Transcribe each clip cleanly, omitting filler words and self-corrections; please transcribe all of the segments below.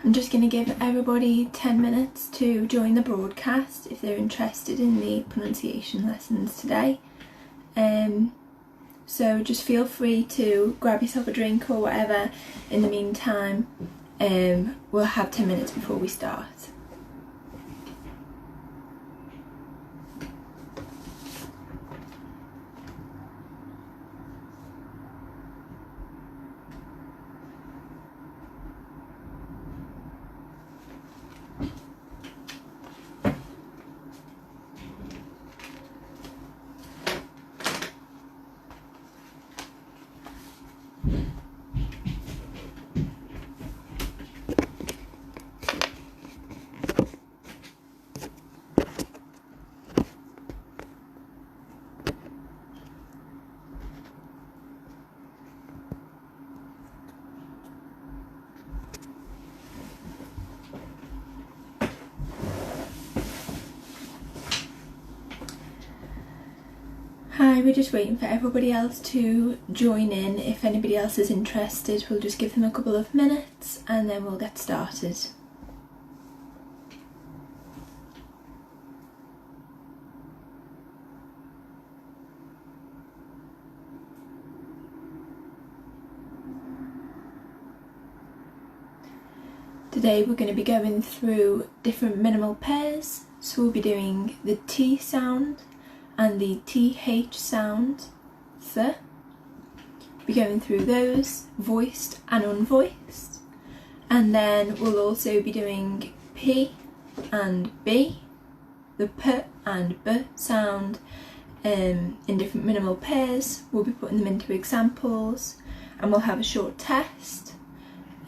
I'm just going to give everybody 10 minutes to join the broadcast if they're interested in the pronunciation lessons today. So just feel free to grab yourself a drink or whatever in the meantime. We'll have 10 minutes before we start. Hi, we're just waiting for everybody else to join in. If anybody else is interested, we'll just give them a couple of minutes and then we'll get started. Today we're going to be going through different minimal pairs. So we'll be doing the T sound and the TH sound, th. Be going through those, voiced and unvoiced. And then we'll also be doing P and B, the P and B sound in different minimal pairs. We'll be putting them into examples and we'll have a short test.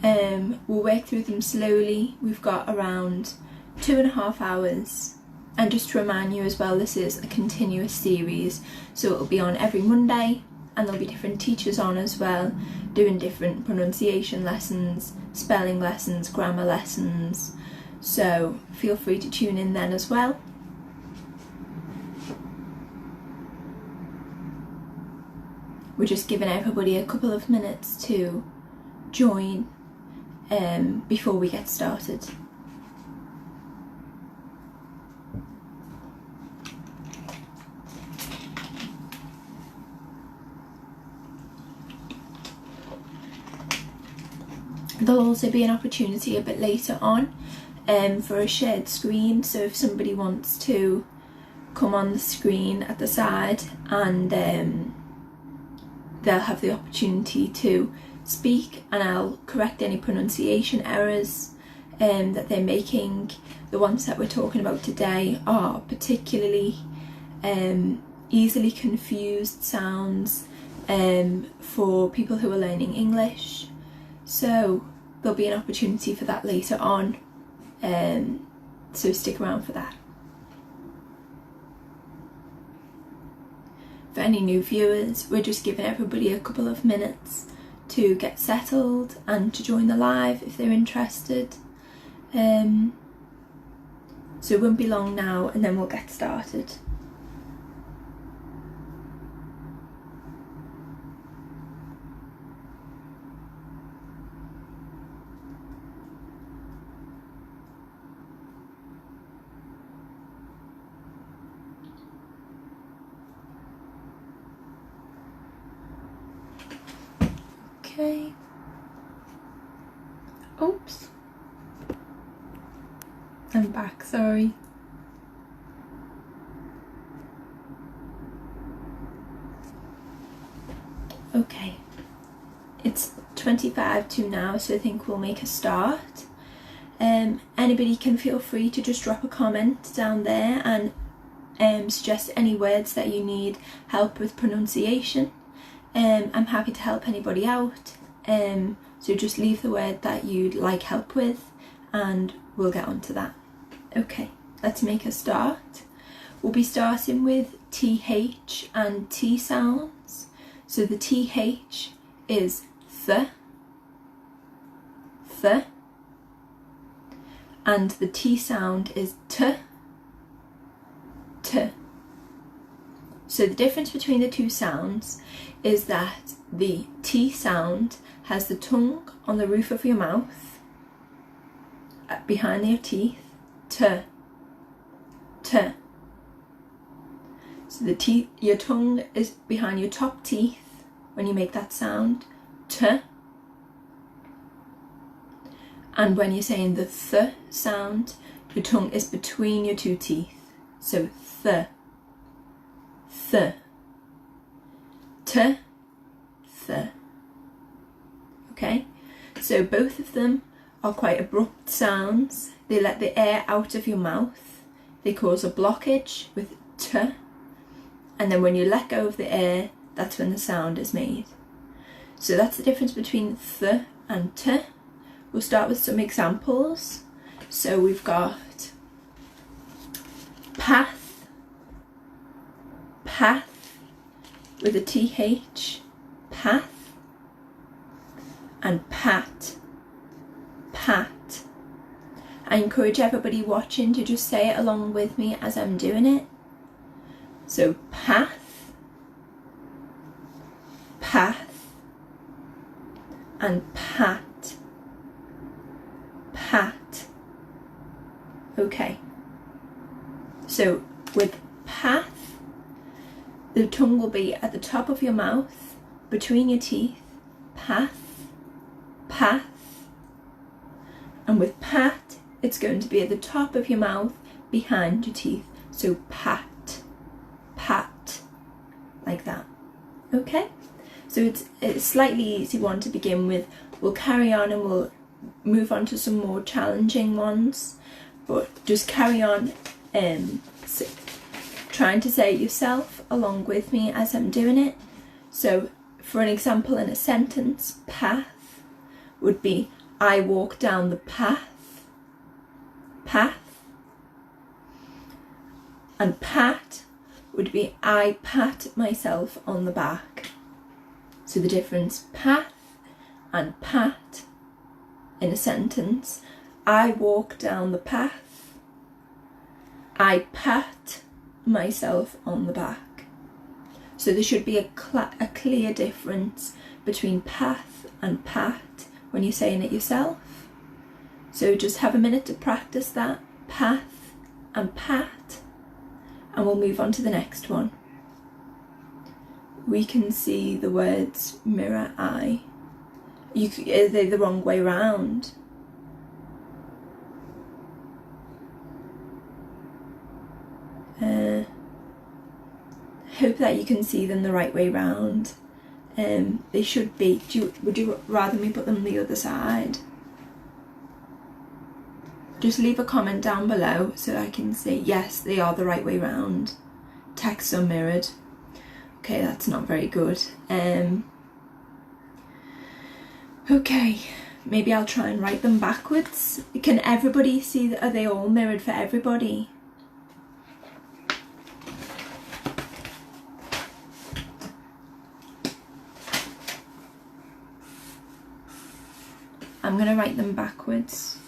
We'll work through them slowly. We've got around 2.5 hours. And just to remind you as well, this is a continuous series, so it'll be on every Monday and there'll be different teachers on as well, doing different pronunciation lessons, spelling lessons, grammar lessons, so feel free to tune in then as well. We're just giving everybody a couple of minutes to join before we get started. There'll also be an opportunity a bit later on for a shared screen, so if somebody wants to come on the screen at the side and they'll have the opportunity to speak and I'll correct any pronunciation errors that they're making. The ones that we're talking about today are particularly easily confused sounds for people who are learning English. So there'll be an opportunity for that later on, so stick around for that. For any new viewers, we're just giving everybody a couple of minutes to get settled and to join the live if they're interested. So it won't be long now and then we'll get started. Okay. Oops. I'm back, sorry. Okay. It's 25 to now, so I think we'll make a start. Anybody can feel free to just drop a comment down there and suggest any words that you need help with pronunciation. I'm happy to help anybody out, so just leave the word that you'd like help with and we'll get on to that. Okay, let's make a start. We'll be starting with TH and T sounds. So the TH is th, and the T sound is t. So the difference between the two sounds is that the T sound has the tongue on the roof of your mouth behind your teeth, t, t. So your tongue is behind your top teeth when you make that sound, t. And when you're saying the th sound, your tongue is between your two teeth. So th, th, t, th. Okay, so both of them are quite abrupt sounds. They let the air out of your mouth. They cause a blockage with t, and then when you let go of the air, that's when the sound is made. So that's the difference between th and t. We'll start with some examples. So we've got path, path with a th, path, and pat, pat. I encourage everybody watching to just say it along with me as I'm doing it. So path, path, and pat, pat. Okay, so with path, the tongue will be at the top of your mouth, between your teeth, path, path. And with pat, it's going to be at the top of your mouth, behind your teeth. So pat, pat, like that. Okay, so it's a slightly easy one to begin with. We'll carry on and we'll move on to some more challenging ones, but just carry on trying to say it yourself along with me as I'm doing it. So for an example in a sentence, path would be I walk down the path, path. And pat would be I pat myself on the back. So the difference, path and pat in a sentence. I walk down the path, I pat myself on the back. So there should be a clear difference between path and pat when you're saying it yourself. So just have a minute to practice that, path and pat, and we'll move on to the next one. We can see the words mirror eye. Are they the wrong way round? Hope that you can see them the right way round. They should be. Would you rather me put them the other side? Just leave a comment down below so I can see. Yes, they are the right way round. Texts are mirrored. Okay, that's not very good. Okay, maybe I'll try and write them backwards. Can everybody see that? Are they all mirrored for everybody? I'm going to write them backwards.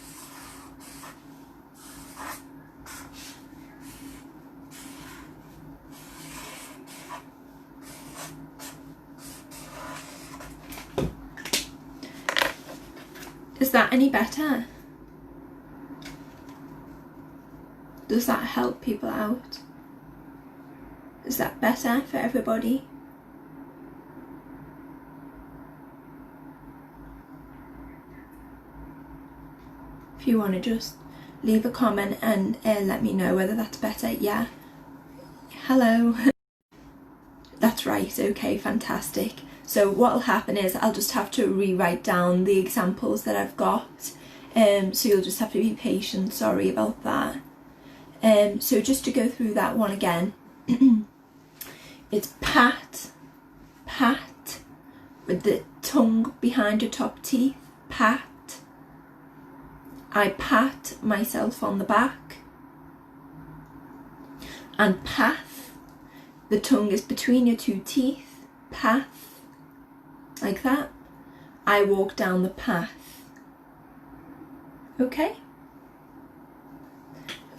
Is that any better? Does that help people out? Is that better for everybody? If you want to just leave a comment and let me know whether that's better. Yeah. Hello. That's right. Okay, fantastic. So what will happen is I'll just have to rewrite down the examples that I've got. So you'll just have to be patient. Sorry about that. So just to go through that one again. It's pat, pat, with the tongue behind your top teeth, pat. I pat myself on the back. And path, the tongue is between your two teeth, path, like that. I walk down the path. Okay?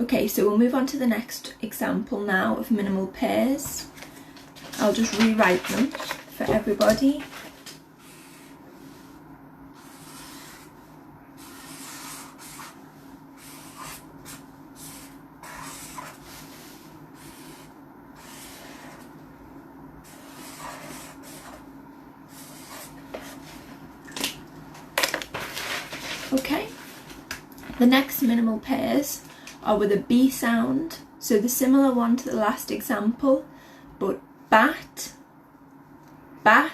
Okay, so we'll move on to the next example now of minimal pairs. I'll just rewrite them for everybody. Okay, the next minimal pairs are with a B sound, so the similar one to the last example, but bat, bat.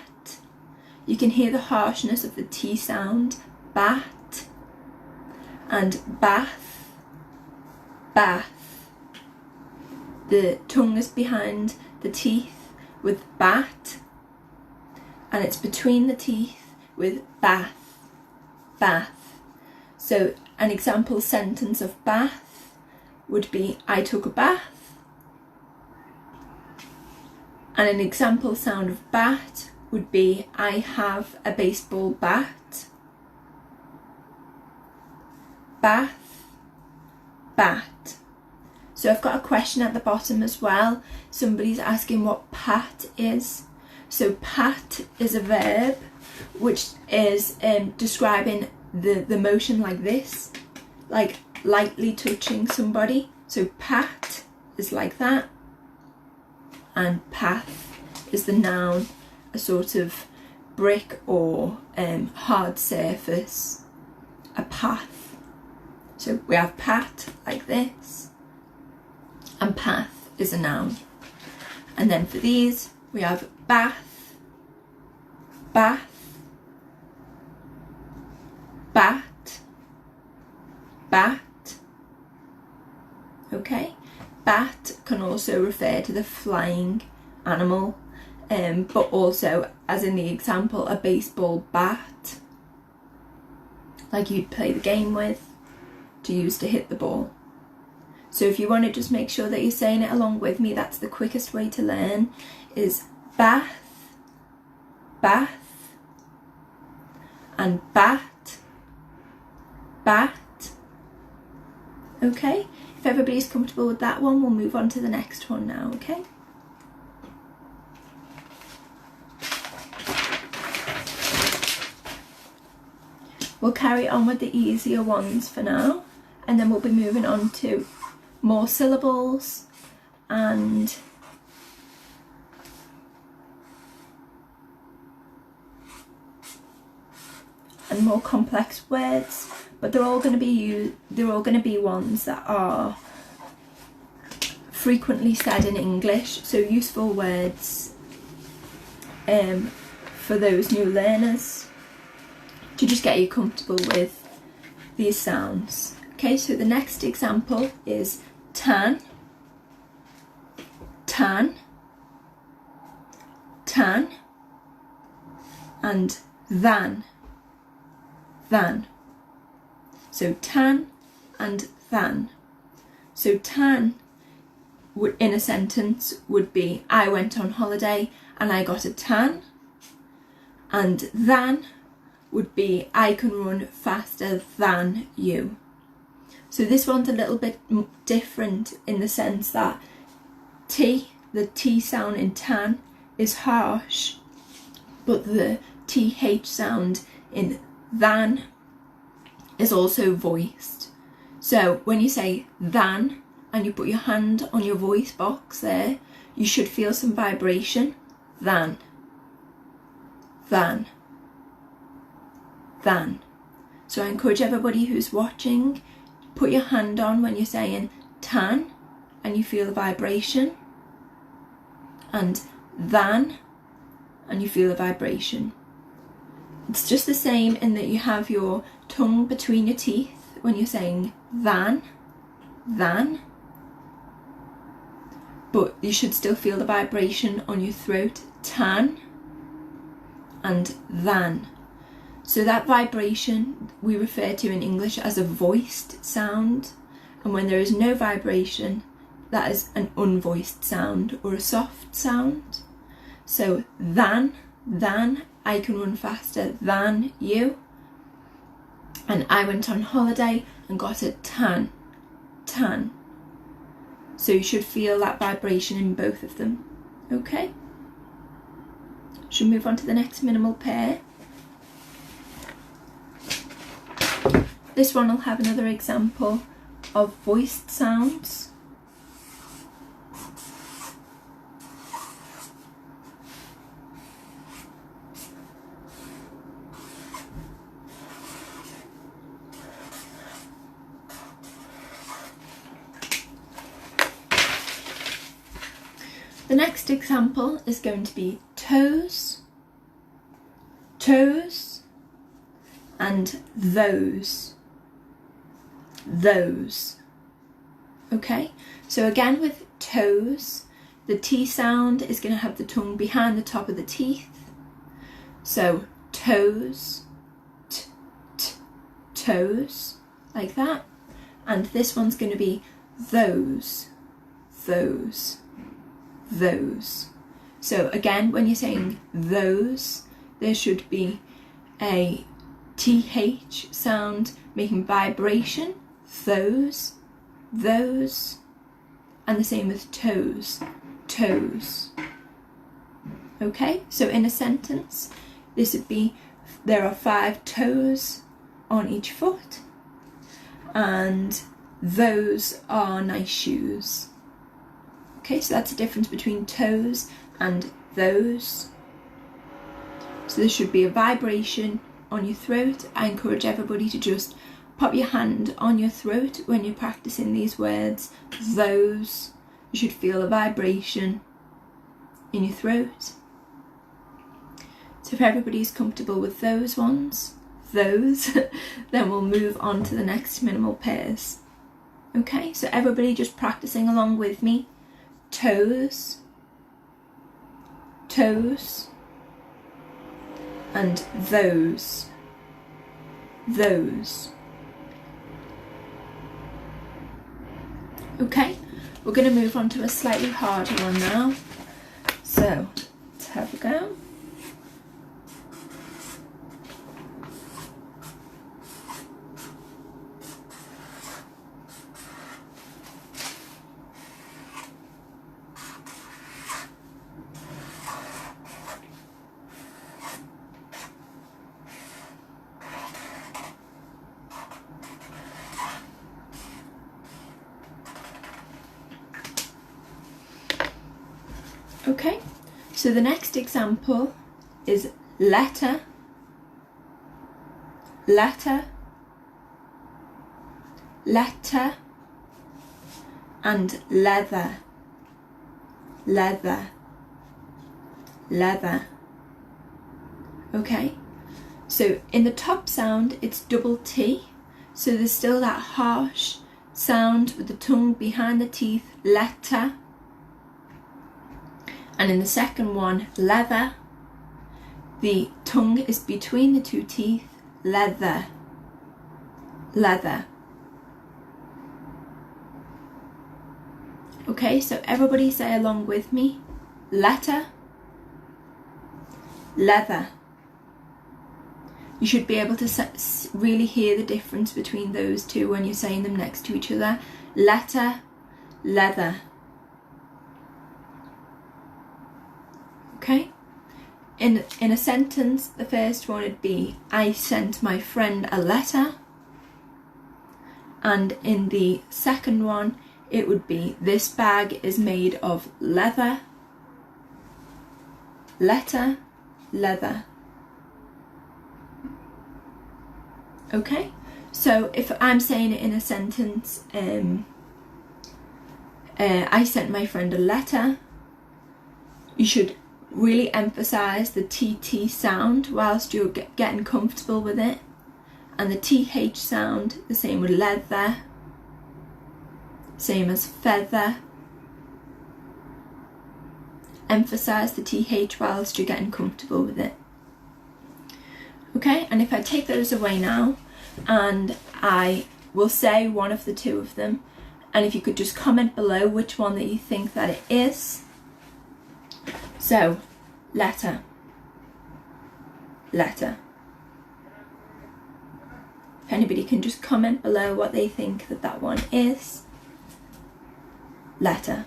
You can hear the harshness of the T sound, bat, and bath, bath. The tongue is behind the teeth with bat, and it's between the teeth with bath, bath. So an example sentence of bath would be, I took a bath. And an example sound of bat would be, I have a baseball bat. Bath, bat. So I've got a question at the bottom as well. Somebody's asking what pat is. So pat is a verb which is describing the motion like this, like lightly touching somebody. So pat is like that, and path is the noun, a sort of brick or hard surface, a path. So we have pat like this, and path is a noun. And then for these we have bath, bath, bat, bat. Okay, bat can also refer to the flying animal, but also, as in the example, a baseball bat, like you'd play the game with, to use to hit the ball. So if you want to just make sure that you're saying it along with me, that's the quickest way to learn, is bath, bath, and bat, bat. Okay, if everybody's comfortable with that one, we'll move on to the next one now, okay? We'll carry on with the easier ones for now, and then we'll be moving on to more syllables and more complex words, but they're all going to be ones that are frequently said in English, so useful words for those new learners to just get you comfortable with these sounds. Okay, so the next example is tan, tan, tan, and than, than. So tan and than. So tan would, in a sentence, would be, I went on holiday and I got a tan. And than would be, I can run faster than you. So this one's a little bit different in the sense that T, the T sound in tan, is harsh, but the TH sound in than is also voiced. So when you say than and you put your hand on your voice box there, you should feel some vibration. Than, than, than. So I encourage everybody who's watching, put your hand on when you're saying tan and you feel the vibration, and than and you feel the vibration. It's just the same in that you have your tongue between your teeth when you're saying than, but you should still feel the vibration on your throat, tan and than. So that vibration we refer to in English as a voiced sound, and when there is no vibration, that is an unvoiced sound or a soft sound. So than, I can run faster than you, and I went on holiday and got a tan, tan. So you should feel that vibration in both of them, okay? Should we move on to the next minimal pair? This one will have another example of voiced sounds. The next example is going to be toes, toes, and those. Okay, so again with toes, the T sound is going to have the tongue behind the top of the teeth. So toes, toes, like that. And this one's going to be those. So again, when you're saying those, there should be a TH sound making vibration, those, and the same with toes, toes. Okay, so in a sentence, this would be, there are 5 toes on each foot, and those are nice shoes. Okay, so that's the difference between toes and those. So there should be a vibration on your throat. I encourage everybody to just pop your hand on your throat when you're practicing these words. Those, you should feel a vibration in your throat. So if everybody's comfortable with those ones, those, then we'll move on to the next minimal pairs. Okay, so everybody just practicing along with me. Toes, toes, and those. Okay, we're going to move on to a slightly harder one now. So let's have a go. Okay, so the next example is letter, letter, letter, and leather, leather, leather. Okay, so in the top sound it's double T, so there's still that harsh sound with the tongue behind the teeth, letter. And in the second one, leather, the tongue is between the 2 teeth, leather, leather. Okay, so everybody say along with me, letter, leather. You should be able to really hear the difference between those two when you're saying them next to each other. Letter, leather. Okay, in a sentence, the first one would be, I sent my friend a letter. And in the second one, it would be, this bag is made of leather, letter, leather. Okay, so if I'm saying it in a sentence, I sent my friend a letter, you should really emphasize the TT sound whilst you're getting comfortable with it, and the TH sound, the same with leather, same as feather. Emphasize the TH whilst you're getting comfortable with it. Okay, and if I take those away now, and I will say one of the 2 of them, and if you could just comment below which one that you think that it is. So, letter, letter. If anybody can just comment below what they think that one is. Letter.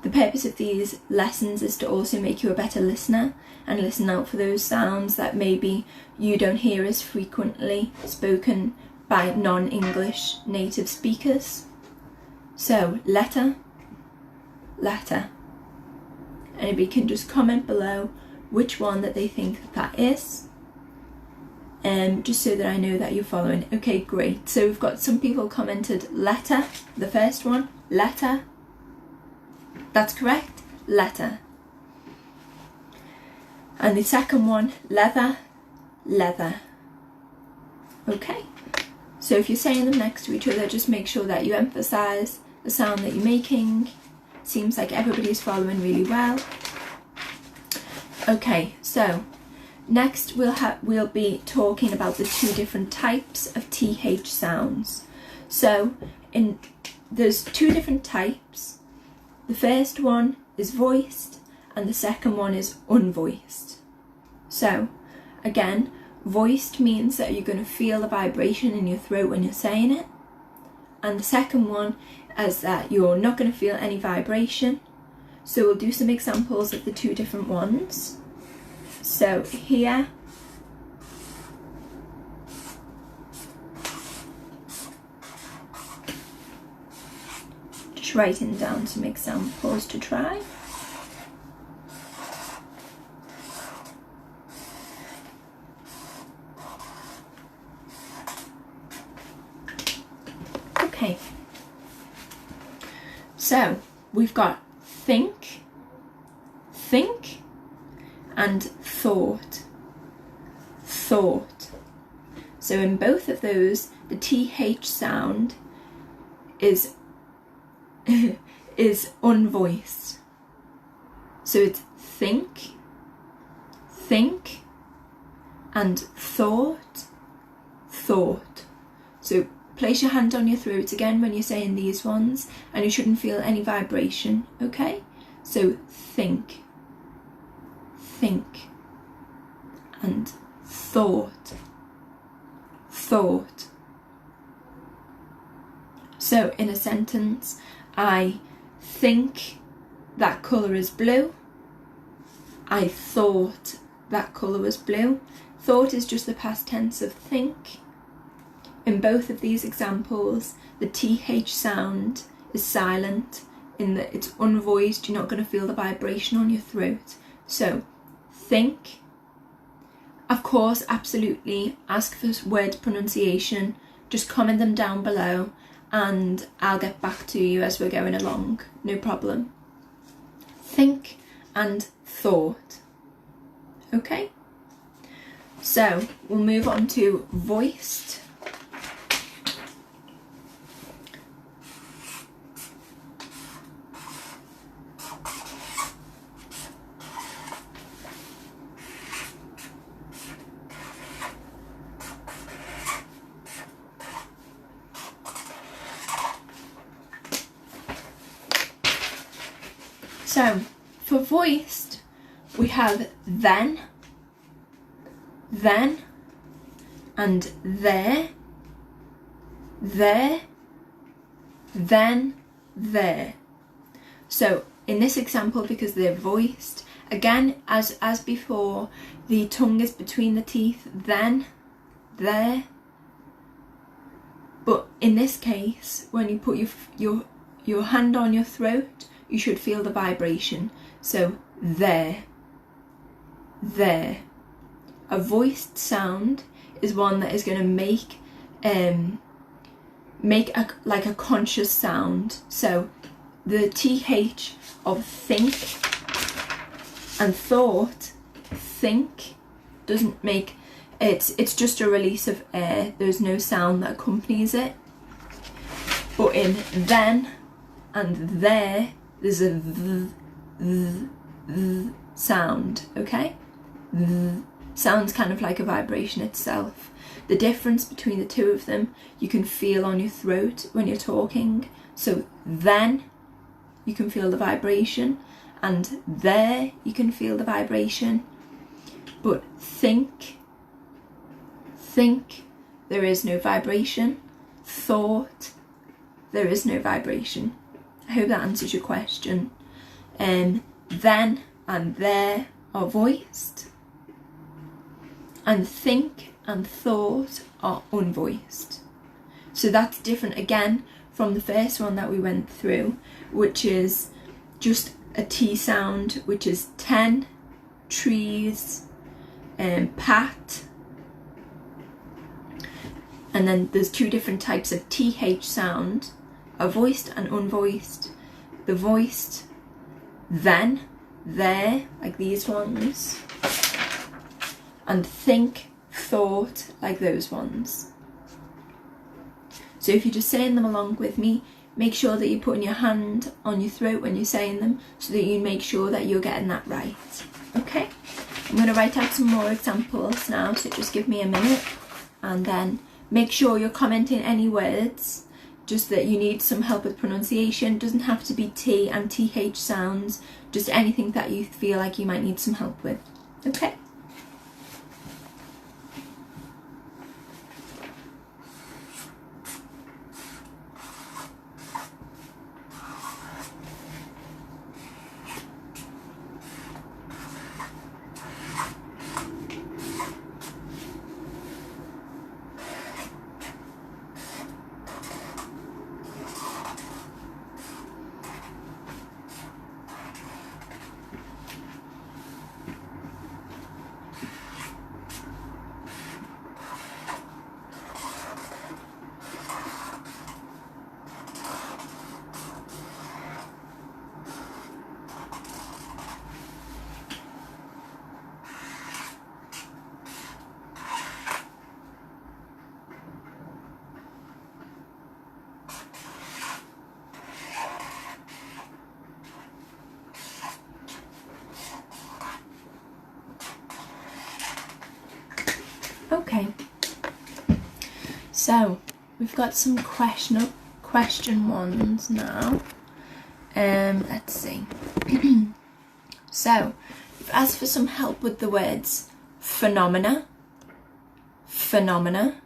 The purpose of these lessons is to also make you a better listener and listen out for those sounds that maybe you don't hear as frequently spoken by non-English native speakers. So, letter, letter. Anybody can just comment below which one that they think that is, just so that I know that you're following. Okay, great. So we've got some people commented letter, the first one, letter. That's correct, letter. And the second one, leather, leather. Okay, so if you're saying them next to each other, just make sure that you emphasise the sound that you're making. Seems like everybody's following really well. Okay, so next we'll be talking about the two different types of TH sounds. So there's two different types. The first one is voiced and the second one is unvoiced. So again, voiced means that you're going to feel the vibration in your throat when you're saying it, and the second one is that you're not going to feel any vibration. So we'll do some examples of the two different ones. So here, just writing down some examples to try. Okay, so we've got think, and thought. So in both of those, the TH sound is unvoiced. So it's think, and thought. So place your hand on your throat again when you're saying these ones, and you shouldn't feel any vibration, okay? So think, and thought. So in a sentence, I think that colour is blue. I thought that colour was blue. Thought is just the past tense of think. In both of these examples, the TH sound is silent, in that it's unvoiced. You're not going to feel the vibration on your throat. So, think. Of course, absolutely, ask for word pronunciation. Just comment them down below and I'll get back to you as we're going along. No problem. Think and thought. Okay? So, we'll move on to voiced. So, for voiced, we have then, and there, then, there. So, in this example, because they're voiced, again, as before, the tongue is between the teeth, then, there. But in this case, when you put your hand on your throat, you should feel the vibration. So there. A voiced sound is one that is going to make a conscious sound. So the TH of think and thought, think, doesn't make it's just a release of air. There's no sound that accompanies it. But in then and there, there's a th sound, okay? Sounds kind of like a vibration itself. The difference between the two of them, you can feel on your throat when you're talking. So then, you can feel the vibration, and there, you can feel the vibration. But think, there is no vibration. Thought, there is no vibration. I hope that answers your question. Then and there are voiced, and think and thought are unvoiced. So that's different again from the first one that we went through, which is just a T sound, which is 10, trees, pat. And then there's two different types of TH sound, a voiced and unvoiced. The voiced then, there, like these ones, and think, thought, like those ones. So if you're just saying them along with me, make sure that you're putting your hand on your throat when you're saying them so that you make sure that you're getting that right. Okay, I'm going to write out some more examples now, so just give me a minute, and then make sure you're commenting any words just that you need some help with pronunciation. Doesn't have to be T and TH sounds, just anything that you feel like you might need some help with. Okay. Okay, so we've got some question ones now. Let's see. So we've asked for some help with the words phenomena, phenomena.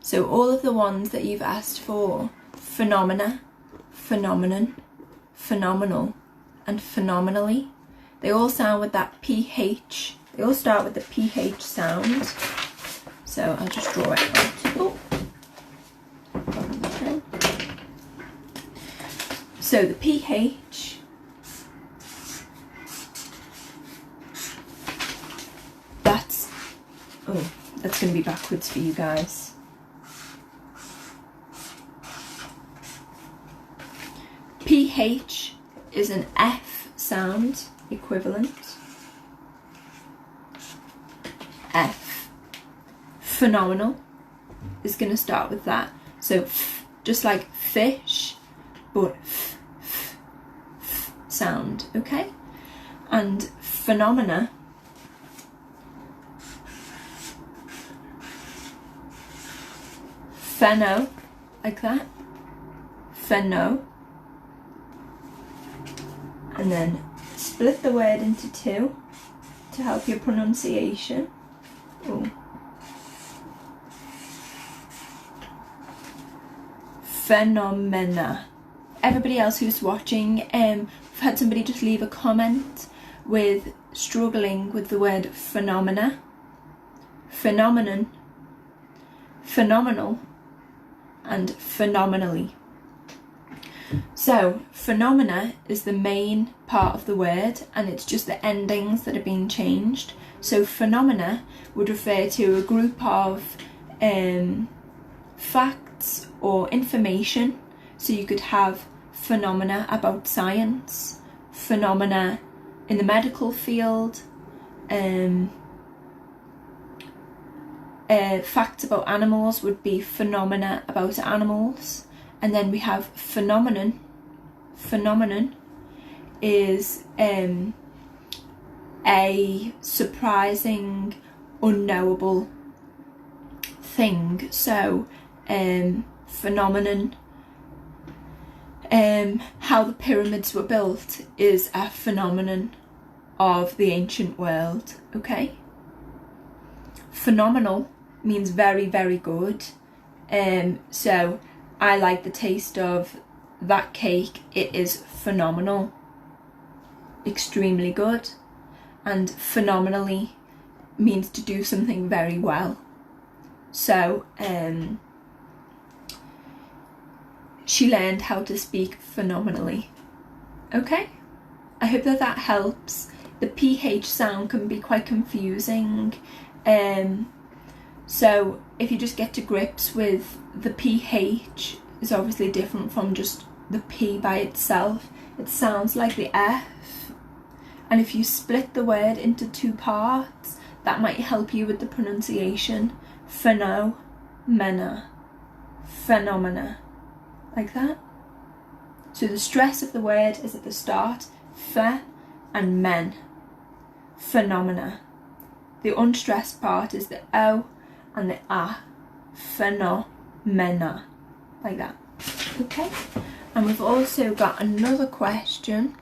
So all of the ones that you've asked for, phenomena, phenomenon, phenomenal, and phenomenally, they all sound with that PH. They all start with the PH sound. So I'll just draw it out. Oh. Okay. So the PH, that's going to be backwards for you guys. PH is an F sound equivalent. F. Phenomenal is going to start with that. So f, just like fish, but f sound, okay? And phenomena, pheno, like that, pheno, and then split the word into two to help your pronunciation. Ooh. Phenomena. Everybody else who's watching, we've had somebody just leave a comment with struggling with the word phenomena, phenomenon, phenomenal, and phenomenally. So phenomena is the main part of the word, and it's just the endings that are being changed. So phenomena would refer to a group of facts or information. So you could have phenomena about science, phenomena in the medical field, facts about animals would be phenomena about animals. And then we have phenomenon. Phenomenon is a surprising, unknowable thing. So phenomenon, how the pyramids were built is a phenomenon of the ancient world, okay? Phenomenal means very, very good. So I like the taste of that cake. It is phenomenal, extremely good. And phenomenally means to do something very well. So she learned how to speak phenomenally. Okay, I hope that that helps. The PH sound can be quite confusing. So if you just get to grips with the PH is obviously different from just the P by itself. It sounds like the F, And if you split the word into two parts, that might help you with the pronunciation. Phenomena, phenomena, like that. So the stress of the word is at the start, phe and men, phenomena. The unstressed part is the o and the a, phenomena, like that. Okay, and we've also got another question.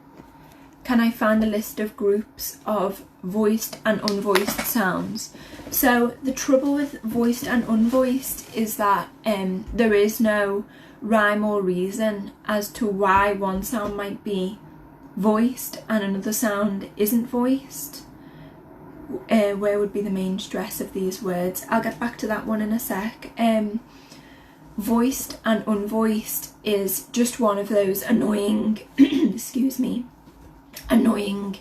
Can I find a list of groups of voiced and unvoiced sounds? So the trouble with voiced and unvoiced is that there is no rhyme or reason as to why one sound might be voiced and another sound isn't voiced. Where would be the main stress of these words? I'll get back to that one in a sec. Voiced and unvoiced is just one of those annoying excuse me, annoying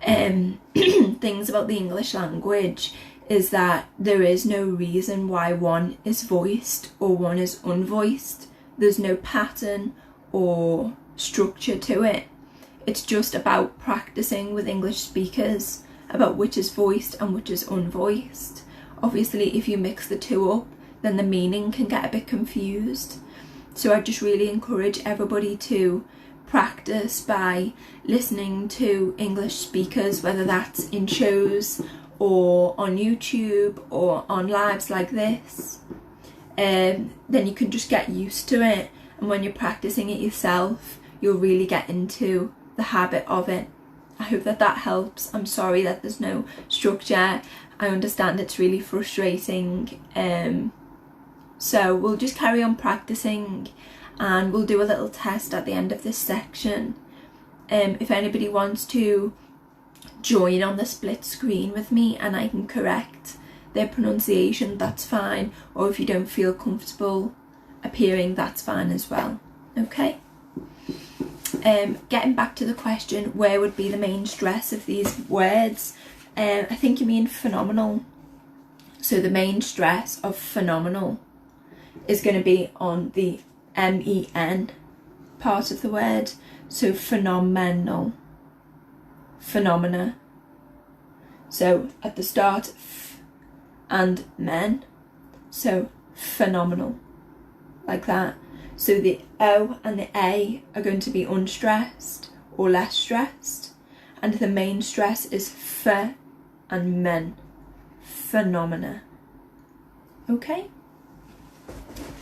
things about the English language, is that there is no reason why one is voiced or one is unvoiced. There's no pattern or structure to it. It's just about practicing with English speakers about which is voiced and which is unvoiced. Obviously, if you mix the two up, then the meaning can get a bit confused. So I just really encourage everybody to practice by listening to English speakers, whether that's in shows or on YouTube or on lives like this. Then you can just get used to it, and when you're practicing it yourself, you'll really get into the habit of it. I hope that helps. I'm sorry that there's no structure. I understand it's really frustrating. So we'll just carry on practicing, and we'll do a little test at the end of this section. If anybody wants to join on the split screen with me and I can correct their pronunciation, that's fine. Or if you don't feel comfortable appearing, that's fine as well. Okay. Getting back to the question, where would be the main stress of these words? I think you mean phenomenal. So the main stress of phenomenal is going to be on the men part of the word. So phenomenal, phenomena. So at the start, f and men. So phenomenal, like that. So the O and the A are going to be unstressed or less stressed, and the main stress is phe and men, phenomena. Okay.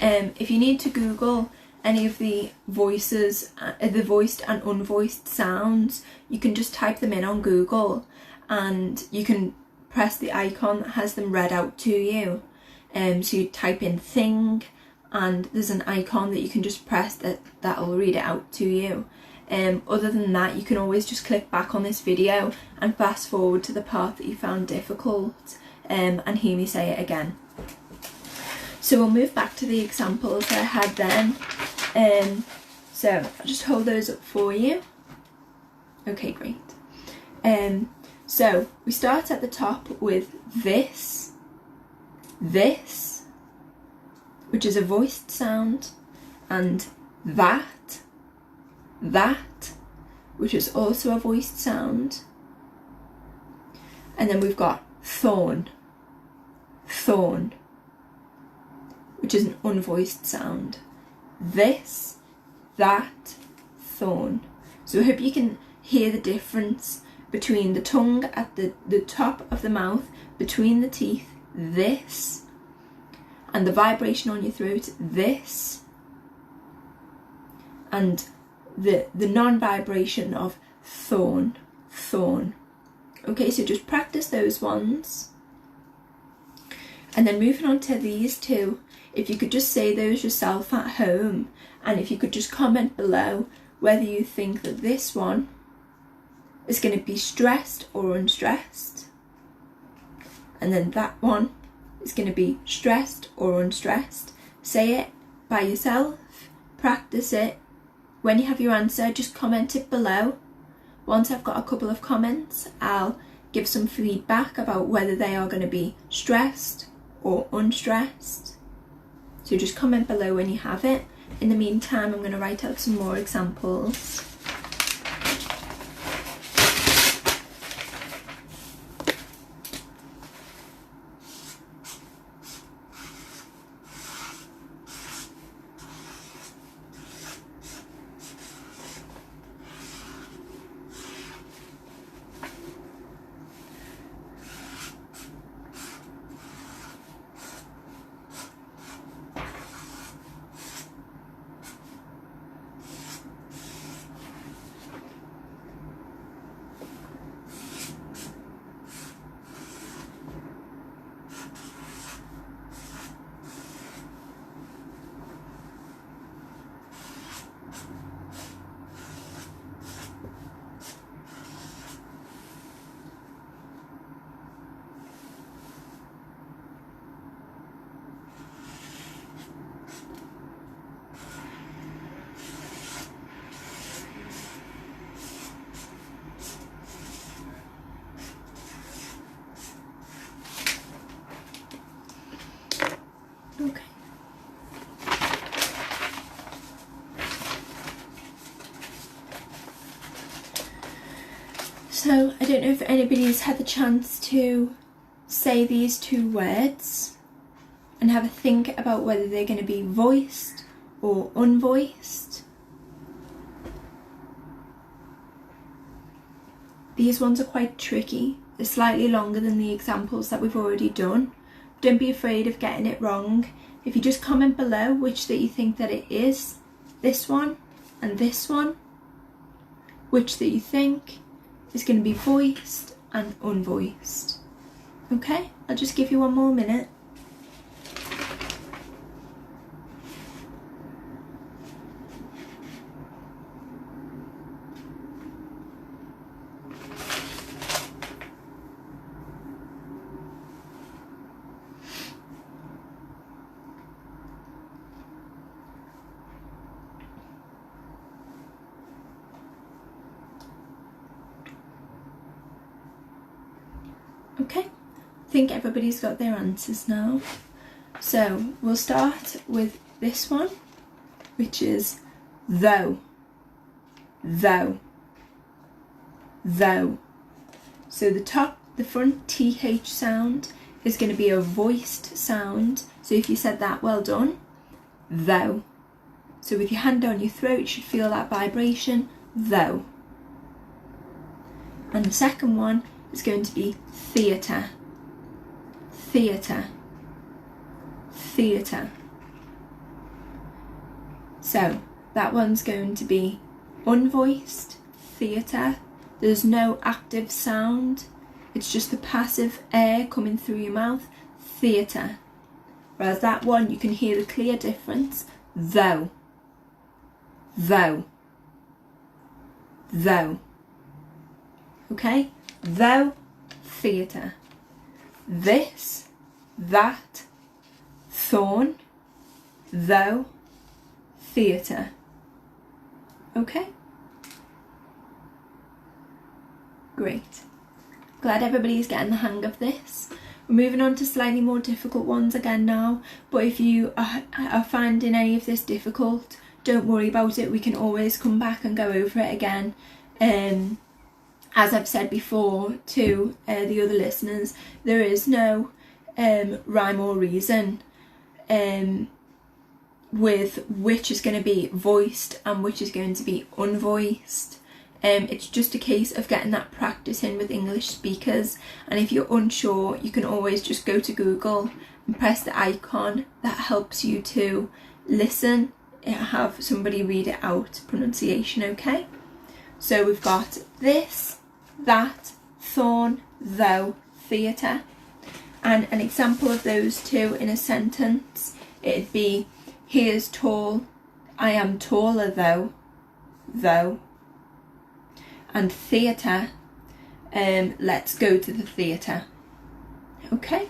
If you need to Google any of the voices, the voiced and unvoiced sounds, you can just type them in on Google, and you can press the icon that has them read out to you. So you type in thing, and there's an icon that you can just press that'll read it out to you. Other than that, you can always just click back on this video and fast forward to the part that you found difficult, and hear me say it again. So we'll move back to the examples that I had then. So I'll just hold those up for you. Okay, great. So we start at the top with this, which is a voiced sound, and that, which is also a voiced sound. And then we've got thorn, which is an unvoiced sound. This, that, thorn. So I hope you can hear the difference between the tongue at the top of the mouth, between the teeth, this, and the vibration on your throat, this, and the non-vibration of thorn. Okay, so just practice those ones. And then moving on to these two, if you could just say those yourself at home, and if you could just comment below whether you think that this one is going to be stressed or unstressed, and then that one is going to be stressed or unstressed. Say it by yourself, practice it. When you have your answer, just comment it below. Once I've got a couple of comments, I'll give some feedback about whether they are going to be stressed or unstressed. So just comment below when you have it. In the meantime, I'm going to write out some more examples. So I don't know if anybody's had the chance to say these two words and have a think about whether they're going to be voiced or unvoiced. These ones are quite tricky. They're slightly longer than the examples that we've already done. Don't be afraid of getting it wrong. If you just comment below which that you think that it is, this one and this one, which that you think is going to be voiced and unvoiced. Okay, I'll just give you one more minute. Okay, I think everybody's got their answers now. So we'll start with this one, which is though, though, though. So the front TH sound is going to be a voiced sound. So if you said that, well done, though. So with your hand on your throat, you should feel that vibration, though. And the second one is going to be theatre, theatre, theatre. So that one's going to be unvoiced, theatre. There's no active sound, it's just the passive air coming through your mouth, theatre. Whereas that one, you can hear the clear difference, though, though, though. Okay, though, theatre. This, that, thorn, though, theatre. Okay? Great. Glad everybody's getting the hang of this. We're moving on to slightly more difficult ones again now, but if you are finding any of this difficult, don't worry about it. We can always come back and go over it again. As I've said before to the other listeners, there is no rhyme or reason with which is going to be voiced and which is going to be unvoiced. It's just a case of getting that practice in with English speakers, and if you're unsure, you can always just go to Google and press the icon that helps you to listen and have somebody read it out, pronunciation, okay? So we've got this, that, thorn, though, theatre. And an example of those two in a sentence, it'd be, he is tall, I am taller though, though. And theatre, let's go to the theatre. Okay?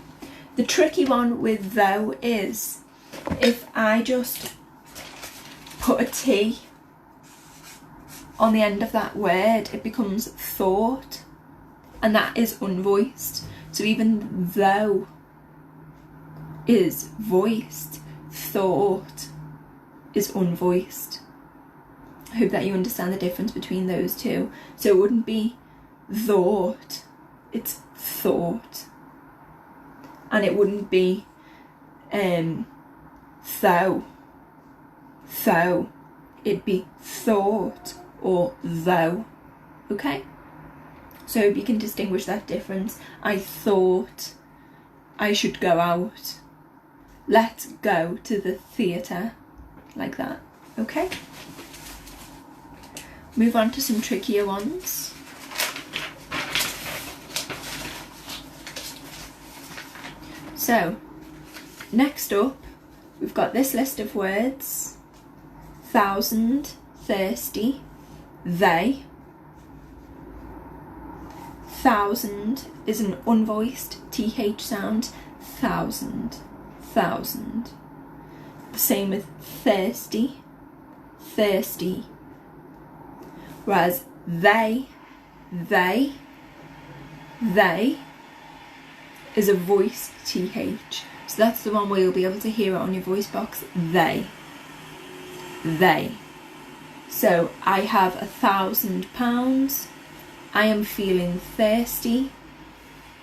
The tricky one with though is, if I just put a T on the end of that word, it becomes thought, and that is unvoiced. So even though is voiced, thought is unvoiced. I hope that you understand the difference between those two. So it wouldn't be thought, it's thought. And it wouldn't be though, it'd be thought or though, okay? So you can distinguish that difference. I thought I should go out. Let's go to the theatre, like that, okay? Move on to some trickier ones. So, next up, we've got this list of words: thousand, thirsty, they. Thousand is an unvoiced TH sound, thousand, thousand. The same with thirsty, thirsty. Whereas they is a voiced TH. So that's the one where you'll be able to hear it on your voice box, they. So I have £1,000. I am feeling thirsty.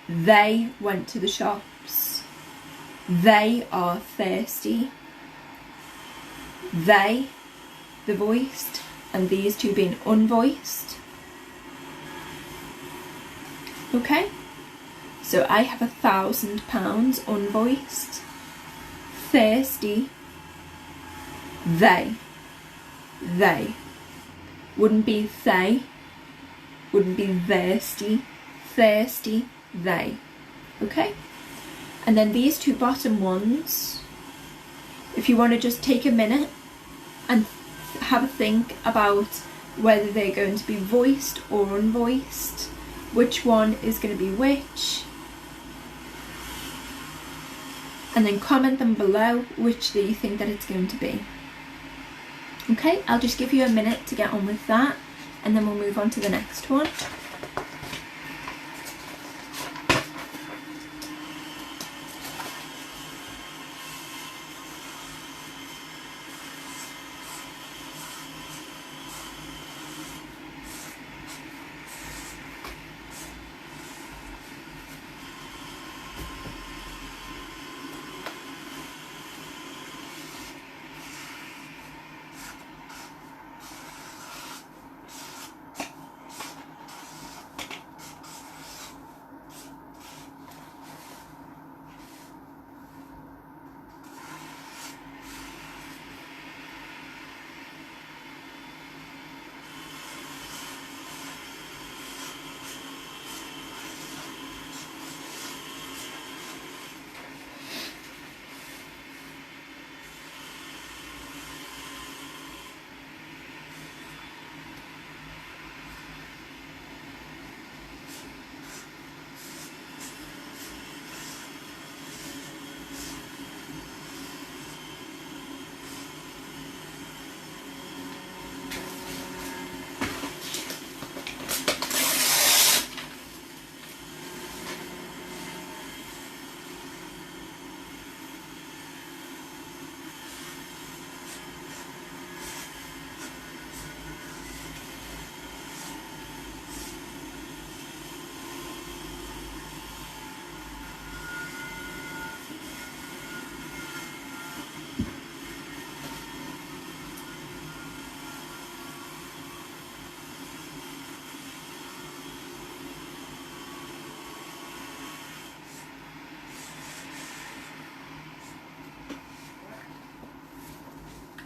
They went to the shops. They are thirsty. They, the voiced, and these two being unvoiced. Okay, so I have £1,000 unvoiced. Thirsty. They. Wouldn't be they. Wouldn't be thirsty. Thirsty. They. Okay, and then these two bottom ones, if you want to just take a minute and have a think about whether they're going to be voiced or unvoiced, which one is going to be which, and then comment them below which do you think that it's going to be. Okay, I'll just give you a minute to get on with that, and then we'll move on to the next one.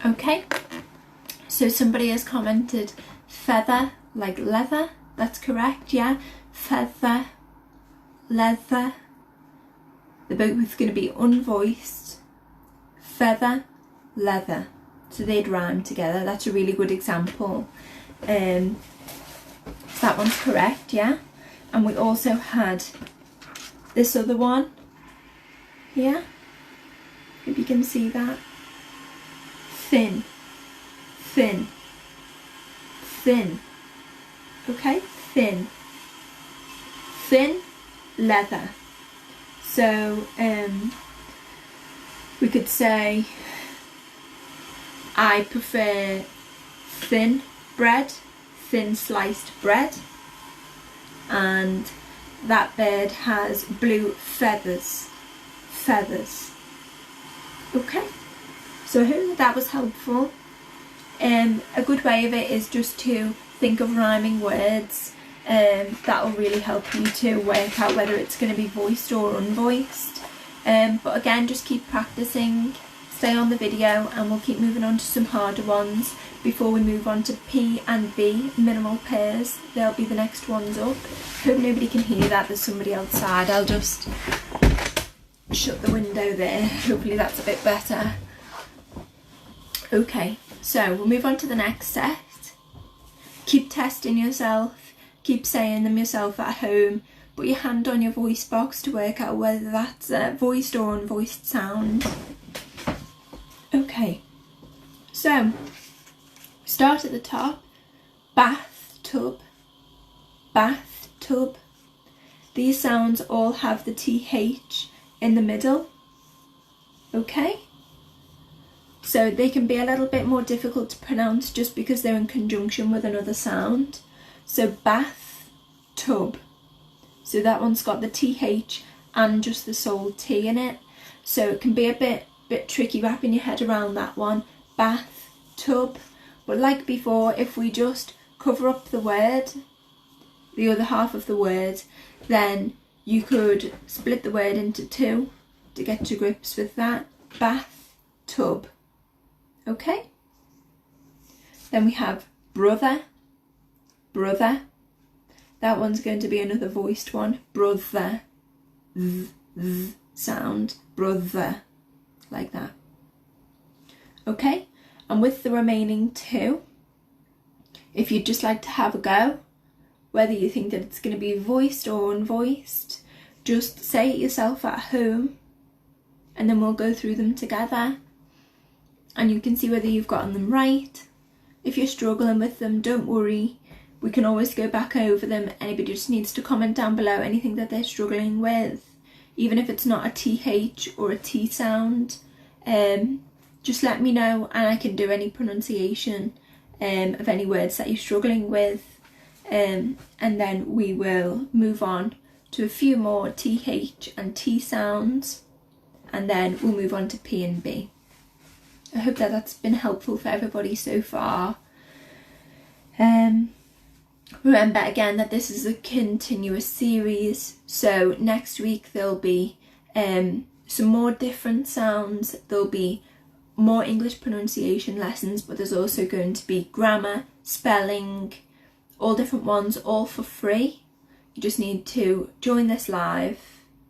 Okay, so somebody has commented feather, like leather. That's correct, yeah. Feather, leather. They're both going to be unvoiced. Feather, leather. So they'd rhyme together. That's a really good example. So that one's correct, yeah. And we also had this other one here. If you can see that. Thin, thin, thin. Okay, thin, thin, leather. So we could say I prefer thin bread, thin sliced bread, and that bird has blue feathers. Feathers. Okay. So I hope that was helpful. A good way of it is just to think of rhyming words. That'll really help you to work out whether it's going to be voiced or unvoiced. But again, just keep practicing, stay on the video, and we'll keep moving on to some harder ones before we move on to P and B, minimal pairs. They'll be the next ones up. Hope nobody can hear that, there's somebody outside. I'll just shut the window there. Hopefully that's a bit better. Okay, so we'll move on to the next set. Keep testing yourself, keep saying them yourself at home. Put your hand on your voice box to work out whether that's a voiced or unvoiced sound. Okay, so start at the top. Bathtub, bathtub. These sounds all have the TH in the middle. Okay? So they can be a little bit more difficult to pronounce just because they're in conjunction with another sound. So bath, tub. So that one's got the TH and just the sole T in it. So it can be a bit tricky wrapping your head around that one. Bath, tub. But like before, if we just cover up the word, the other half of the word, then you could split the word into two to get to grips with that. Bath, tub. Okay? Then we have brother, brother. That one's going to be another voiced one. Brother, th sound, brother, like that. Okay? And with the remaining two, if you'd just like to have a go, whether you think that it's going to be voiced or unvoiced, just say it yourself at home and then we'll go through them together and you can see whether you've gotten them right. If you're struggling with them, don't worry, we can always go back over them. Anybody just needs to comment down below anything that they're struggling with, even if it's not a TH or a T sound. Just let me know and I can do any pronunciation of any words that you're struggling with, and then we will move on to a few more TH and T sounds, and then we'll move on to P and B. I hope that that's been helpful for everybody so far. Remember again that this is a continuous series, so next week there'll be some more different sounds, there'll be more English pronunciation lessons, but there's also going to be grammar, spelling, all different ones, all for free. You just need to join this live.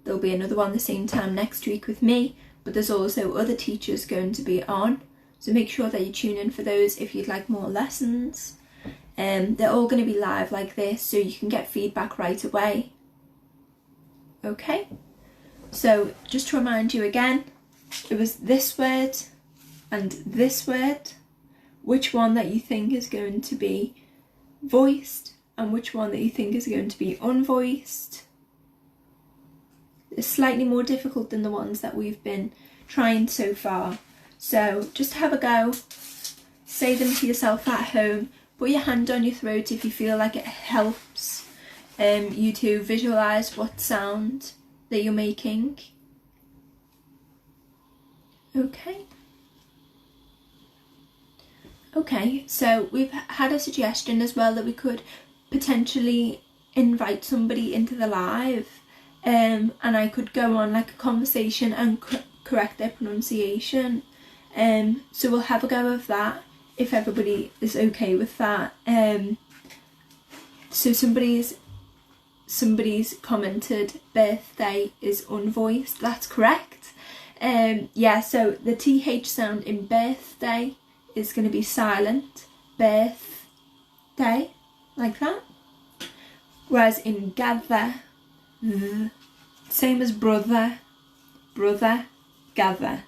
There'll be another one the same time next week with me, but there's also other teachers going to be on, so make sure that you tune in for those if you'd like more lessons. They're all going to be live like this, so you can get feedback right away. Okay, so just to remind you again, it was this word and this word, which one that you think is going to be voiced and which one that you think is going to be unvoiced. It's slightly more difficult than the ones that we've been trying so far, so just have a go, say them to yourself at home, put your hand on your throat if you feel like it helps you to visualise what sound that you're making. Okay, so we've had a suggestion as well that we could potentially invite somebody into the live, and I could go on like a conversation and correct their pronunciation. So we'll have a go of that if everybody is okay with that. So somebody's commented birthday is unvoiced. That's correct. Yeah, so the TH sound in birthday is going to be silent, birthday, like that. Whereas in gather, same as brother, brother, gather,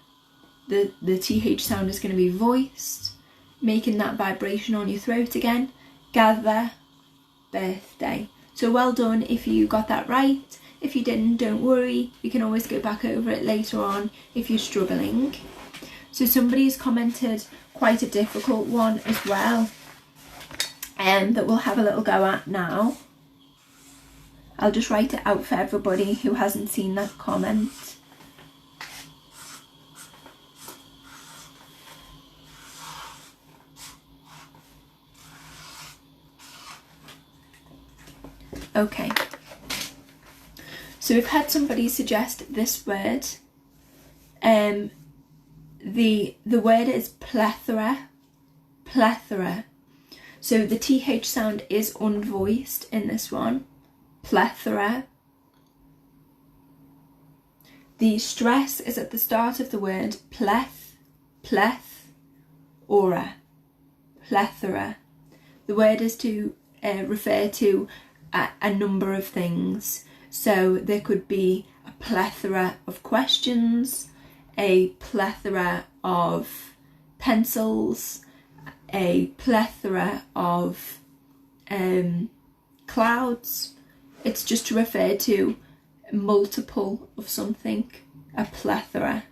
the TH sound is going to be voiced, making that vibration on your throat again. Gather, birthday. So well done if you got that right. If you didn't, don't worry, we can always go back over it later on if you're struggling. So somebody's commented quite a difficult one as well, that we'll have a little go at now. I'll just write it out for everybody who hasn't seen that comment. Okay, so we've had somebody suggest this word. The word is plethora, plethora. So the TH sound is unvoiced in this one, plethora. The stress is at the start of the word, aura, plethora. The word is to refer to a number of things. So there could be a plethora of questions, a plethora of pencils, a plethora of clouds. It's just to refer to multiple of something, a plethora.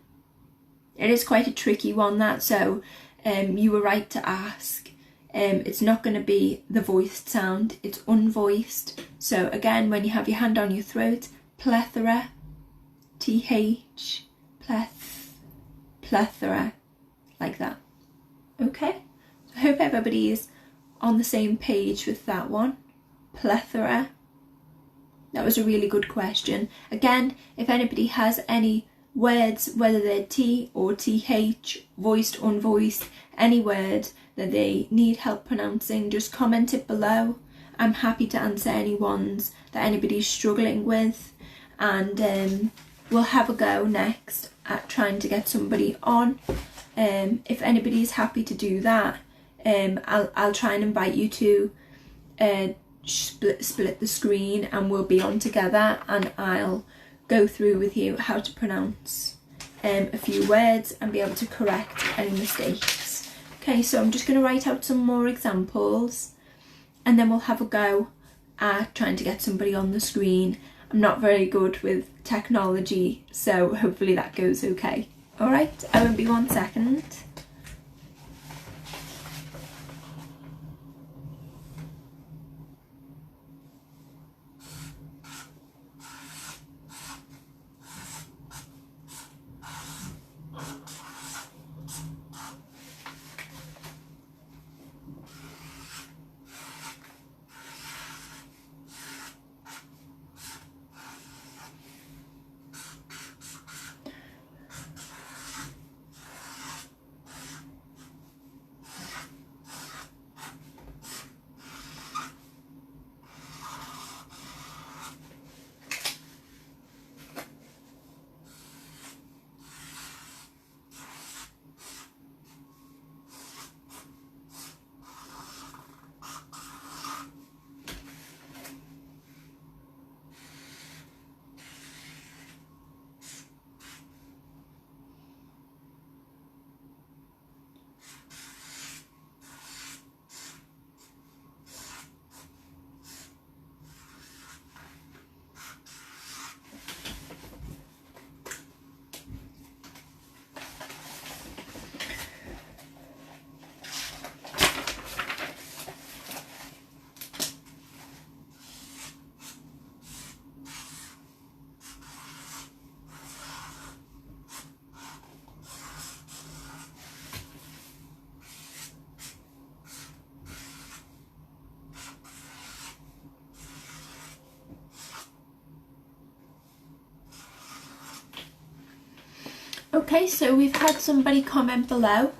It is quite a tricky one, that, so you were right to ask it's not going to be the voiced sound, it's unvoiced. So again, when you have your hand on your throat, plethora, th, plethora, like that. Okay, so I hope everybody's on the same page with that one. Plethora. That was a really good question. Again, if anybody has any words, whether they're T or TH, voiced, unvoiced, any word that they need help pronouncing, just comment it below. I'm happy to answer any ones that anybody's struggling with, and we'll have a go next at trying to get somebody on. If anybody's happy to do that, I'll try and invite you to split the screen, and we'll be on together, and I'll go through with you how to pronounce a few words and be able to correct any mistakes. Okay, so I'm just going to write out some more examples, and then we'll have a go at trying to get somebody on the screen. I'm not very good with technology, so hopefully that goes okay. Alright, I won't be 1 second. Okay, so we've had somebody comment below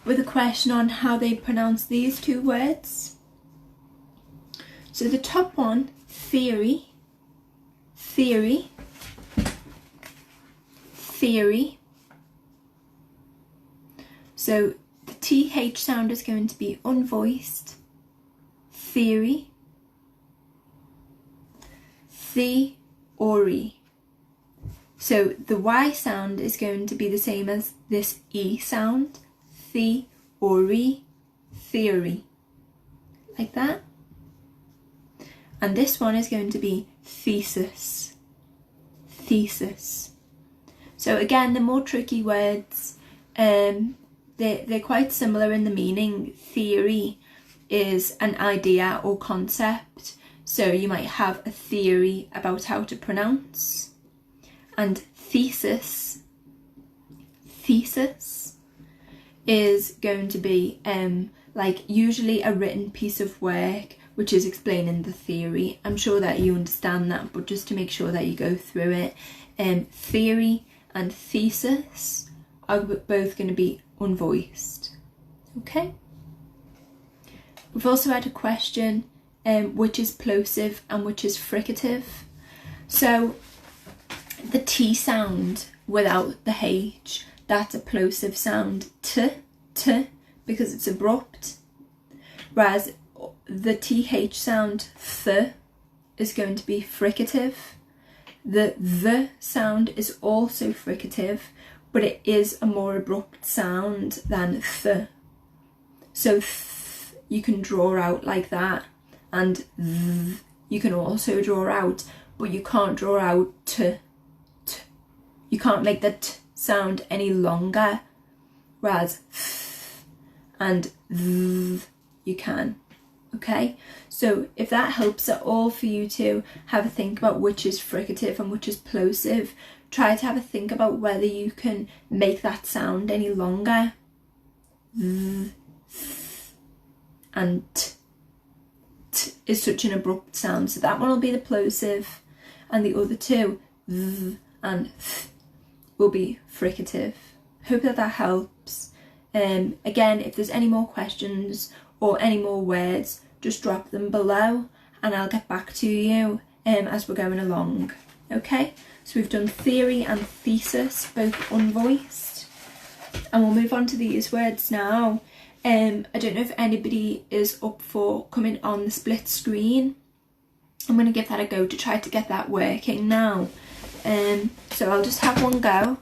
with a question on how they pronounce these two words. So the top one, theory, theory, theory. So the TH sound is going to be unvoiced. Theory. Theory. So the Y sound is going to be the same as this E sound. Theory, theory. Like that. And this one is going to be thesis, thesis. So again, the more tricky words, they're quite similar in the meaning. Theory is an idea or concept. So you might have a theory about how to pronounce. And thesis, thesis is going to be like usually a written piece of work which is explaining the theory. I'm sure that you understand that, but just to make sure that you go through it, theory and thesis are both going to be unvoiced. Okay. We've also had a question, which is plosive and which is fricative. So the T sound without the H, that's a plosive sound, t, because it's abrupt. Whereas the TH sound, th, is going to be fricative. The sound is also fricative, but it is a more abrupt sound than th. So th, you can draw out like that, and th, you can also draw out, but you can't draw out t. You can't make the t sound any longer, whereas th and th you can. Okay, so if that helps at all for you to have a think about which is fricative and which is plosive, try to have a think about whether you can make that sound any longer. And t is such an abrupt sound, so that one will be the plosive, and the other two, and will be fricative. Hope that helps. Again, if there's any more questions or any more words, just drop them below and I'll get back to you as we're going along. Okay, so we've done theory and thesis, both unvoiced, and we'll move on to these words now. I don't know if anybody is up for coming on the split screen. I'm going to give that a go to try to get that working now. So I'll just have one go.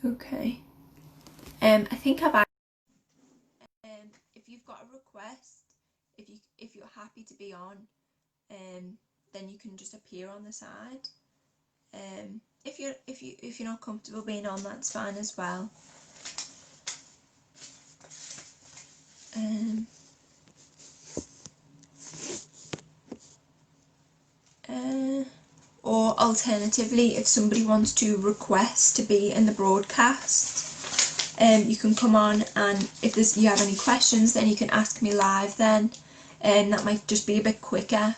Okay. I think I've if you've got a request, if you're happy to be on, then you can just appear on the side. If you're not comfortable being on, that's fine as well. Or alternatively, if somebody wants to request to be in the broadcast, you can come on, and if you have any questions, then you can ask me live then, and that might just be a bit quicker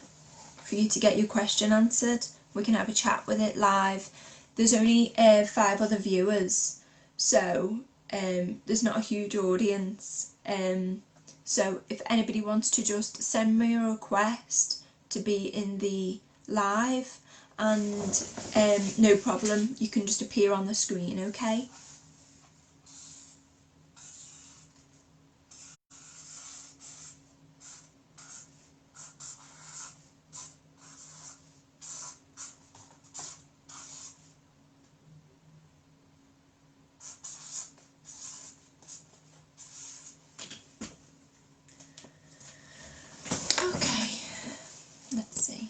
for you to get your question answered. We can have a chat with it live. There's only 5 other viewers, so there's not a huge audience. So if anybody wants to just send me a request to be in the live, and no problem, you can just appear on the screen, okay? Okay, let's see.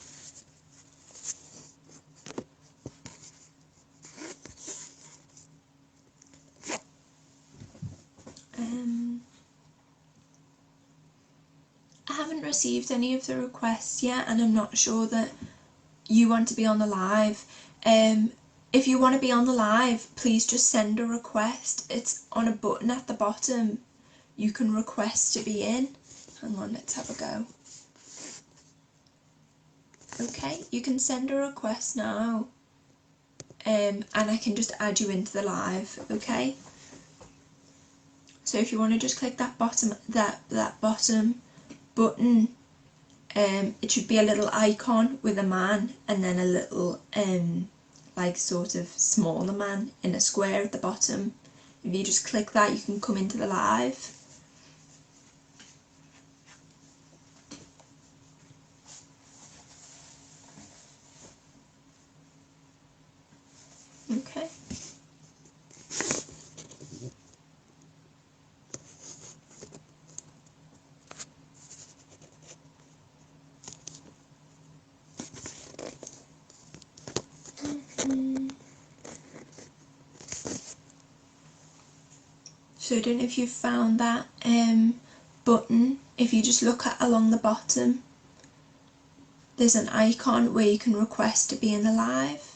I haven't received any of the requests yet, and I'm not sure that you want to be on the live. If you want to be on the live, please just send a request. It's on a button at the bottom. You can request to be in. Hang on, let's have a go. Okay, you can send a request now, and I can just add you into the live, okay? So if you want to just click that bottom button, it should be a little icon with a man and then a little like sort of smaller man in a square at the bottom. If you just click that, you can come into the live. Okay. So I don't know if you've found that button. If you just look along the bottom, there's an icon where you can request to be in the live.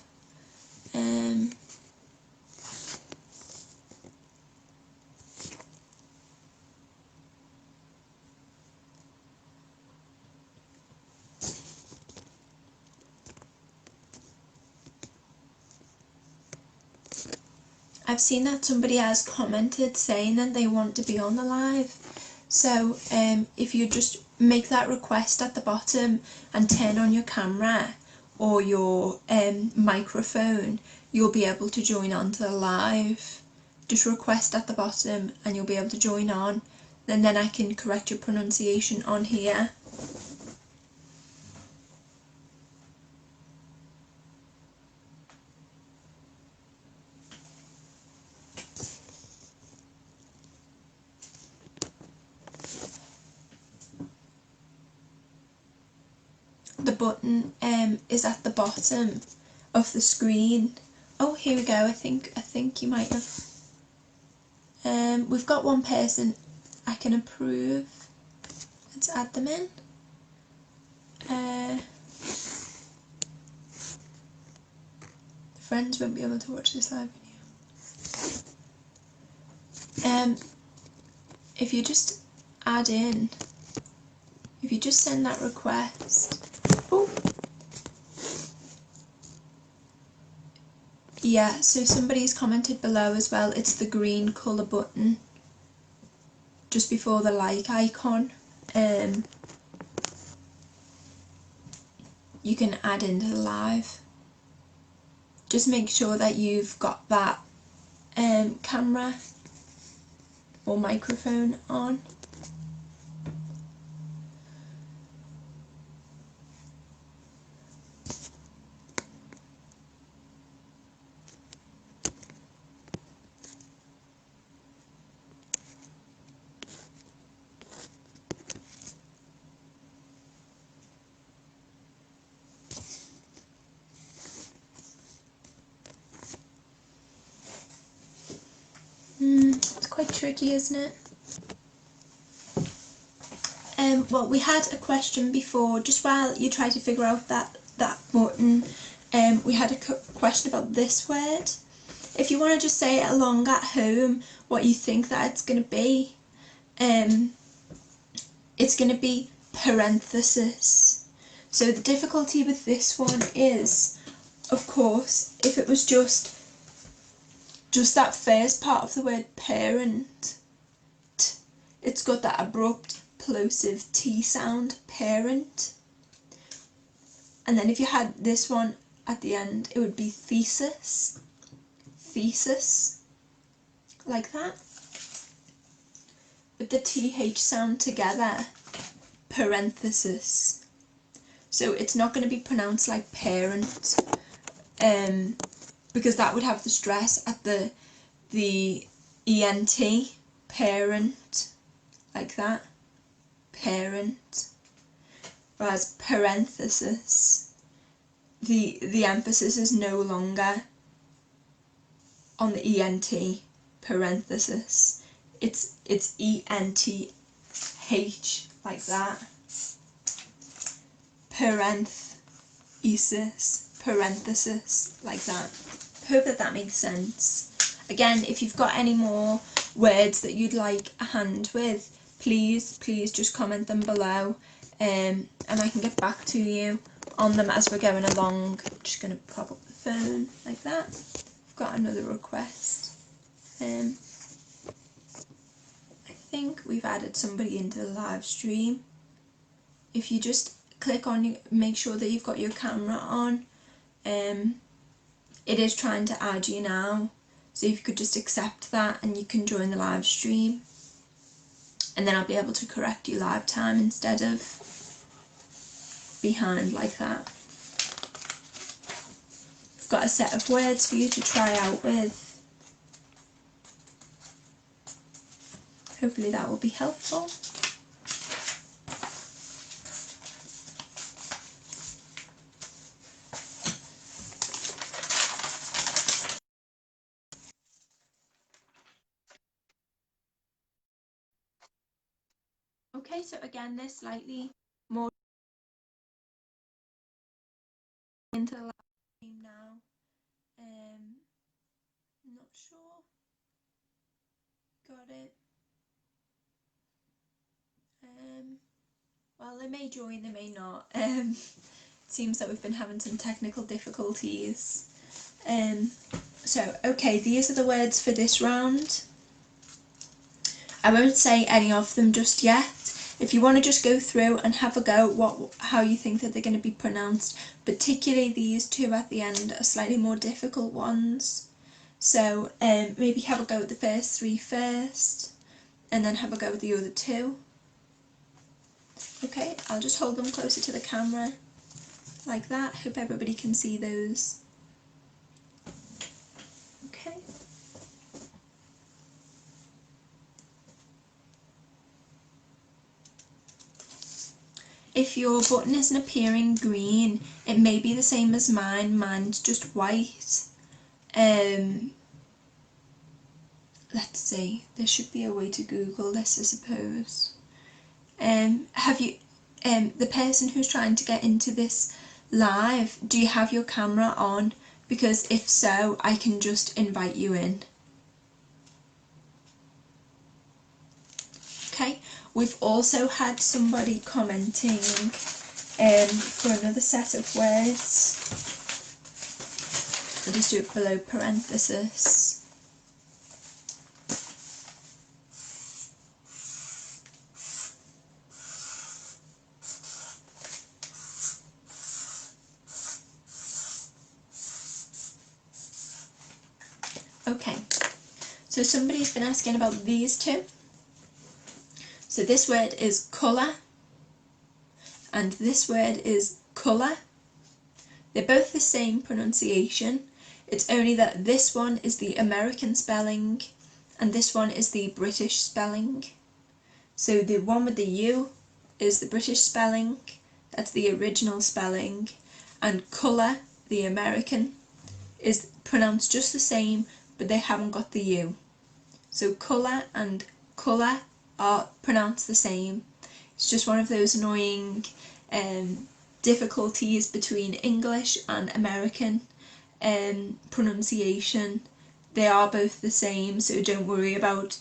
I've seen that somebody has commented saying that they want to be on the live. So if you just make that request at the bottom and turn on your camera or your microphone, you'll be able to join on to the live. Just request at the bottom and you'll be able to join on, and then I can correct your pronunciation on here. The button is at the bottom of the screen. Oh, here we go. I think you might have. We've got one person I can approve. Let's add them in. Friends won't be able to watch this live video. If you just add in, if you just send that request. Oh, yeah, so somebody's commented below as well. It's the green colour button just before the like icon. You can add into the live. Just make sure that you've got that camera or microphone on. It's quite tricky, isn't it? Well, we had a question before, just while you try to figure out that button. We had a question about this word. If you want to just say it along at home, what you think that it's going to be, it's going to be parenthesis. So the difficulty with this one is, of course, if it was just that first part of the word parent, it's got that abrupt plosive T sound, parent. And then if you had this one at the end, it would be thesis, thesis, like that. With the TH sound together, parenthesis. So it's not going to be pronounced like parent, because that would have the stress at the ENT, parent, like that, parent. Whereas parenthesis, the emphasis is no longer on the ENT, parenthesis. It's ENTH, like that. Parenthesis, parenthesis, like that. Hope that makes sense. Again, if you've got any more words that you'd like a hand with, please just comment them below, and I can get back to you on them as we're going along. I'm just going to pop up the phone like that. I've got another request. I think we've added somebody into the live stream. If you just click on, make sure that you've got your camera on. It is trying to add you now, so if you could just accept that and you can join the live stream, and then I'll be able to correct you live time instead of behind like that. I've got a set of words for you to try out with. Hopefully that will be helpful. Okay, so again, they're slightly more into the live stream now. Not sure. Got it. Well, they may join, they may not. It seems that we've been having some technical difficulties. So, okay, these are the words for this round. I won't say any of them just yet. If you want to just go through and have a go how you think that they're going to be pronounced, particularly these two at the end are slightly more difficult ones. So maybe have a go at the first three first, and then have a go at the other two. Okay, I'll just hold them closer to the camera like that. Hope everybody can see those. Okay. if your button isn't appearing green, it may be the same as mine. Mine's just white. Let's see, there should be a way to Google this, I suppose. Have you, the person who's trying to get into this live, do you have your camera on? Because if so, I can just invite you in. Okay, we've also had somebody commenting for another set of words. I'll just do it below parenthesis. Okay, so somebody's been asking about these two. So this word is colour, and this word is colour. They're both the same pronunciation. It's only that this one is the American spelling, and this one is the British spelling. So the one with the U is the British spelling, that's the original spelling, and colour, the American, is pronounced just the same, but they haven't got the U. So colour and colour are pronounced the same. It's just one of those annoying difficulties between English and American pronunciation. They are both the same, so don't worry about,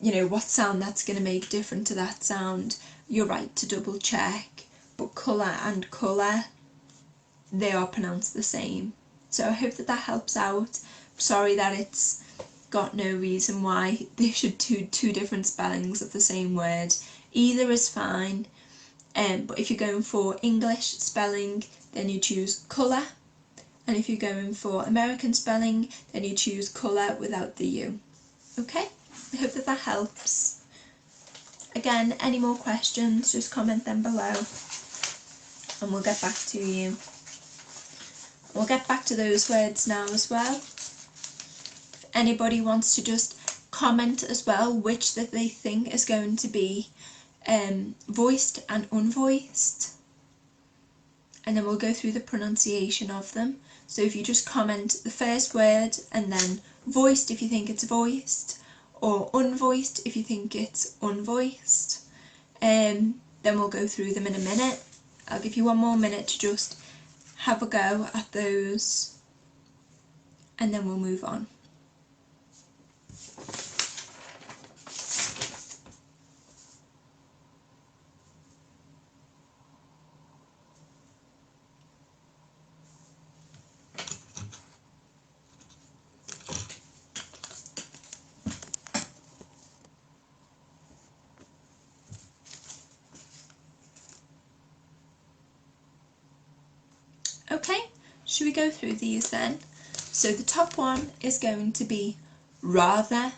you know, what sound that's going to make different to that sound. You're right to double check, but colour and colour, they are pronounced the same. So I hope that that helps out. Sorry that it's got no reason why they should do two different spellings of the same word. Either is fine, but if you're going for English spelling, then you choose colour, and if you're going for American spelling, then you choose colour without the U. Okay, I hope that that helps. Again, any more questions, just comment them below and we'll get back to you. We'll get back to those words now as well. If anybody wants to just comment as well which that they think is going to be voiced and unvoiced, and then we'll go through the pronunciation of them. So if you just comment the first word and then voiced if you think it's voiced, or unvoiced if you think it's unvoiced, then we'll go through them in a minute. I'll give you one more minute to just have a go at those and then we'll move on. Okay, should we go through these then? So the top one is going to be rather,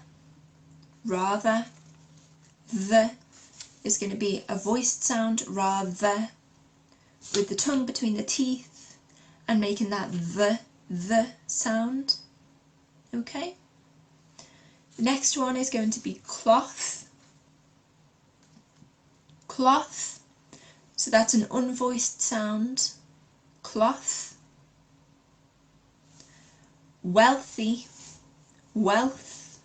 rather. The is going to be a voiced sound, rather, with the tongue between the teeth and making that the sound. Okay. The next one is going to be cloth, cloth. So that's an unvoiced sound. Cloth. Wealthy, wealth.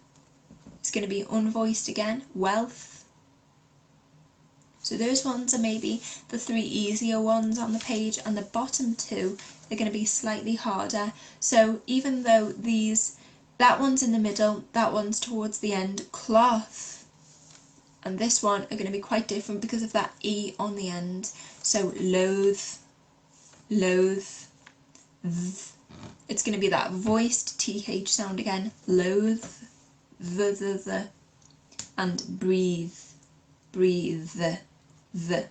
It's going to be unvoiced again, wealth. So those ones are maybe the three easier ones on the page, and the bottom two are going to be slightly harder. So even though that one's in the middle, that one's towards the end, cloth, and this one are going to be quite different because of that E on the end. So loathe, loathe, it's going to be that voiced TH sound again, loathe, the, and breathe, breathe, the.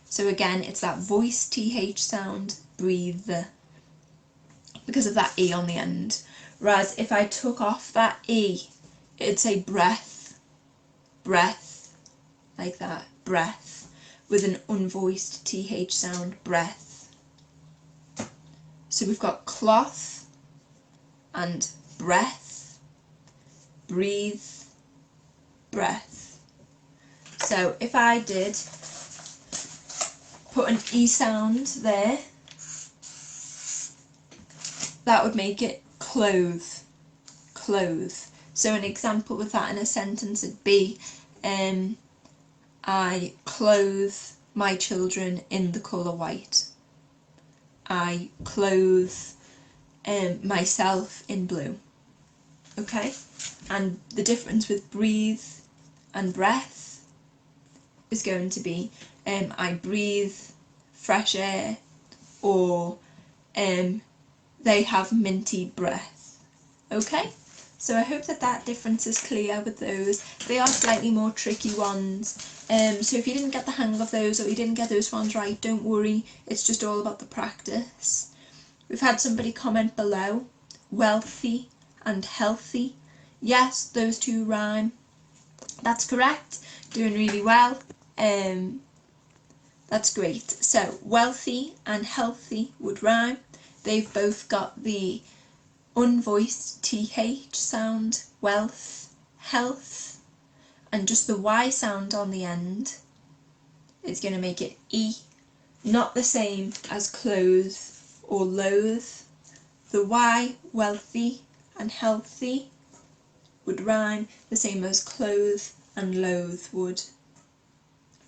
So again, it's that voiced TH sound, breathe, because of that E on the end. Whereas if I took off that E, it'd say breath, breath, like that, breath, with an unvoiced TH sound, breath. So we've got cloth and breath, breathe, breath. So if I did put an E sound there, that would make it clothe, clothe. So an example with that in a sentence would be, I clothe my children in the colour white. I clothe myself in blue. Okay? And the difference with breathe and breath is going to be, I breathe fresh air, or they have minty breath. Okay? So I hope that that difference is clear with those. They are slightly more tricky ones. So if you didn't get the hang of those, or you didn't get those ones right, don't worry. It's just all about the practice. We've had somebody comment below, wealthy and healthy. Yes, those two rhyme. That's correct. Doing really well. That's great. So wealthy and healthy would rhyme. They've both got the unvoiced TH sound, wealth, health, and just the Y sound on the end is going to make it E, not the same as clothe or loathe. The Y, wealthy and healthy, would rhyme the same as clothe and loathe would.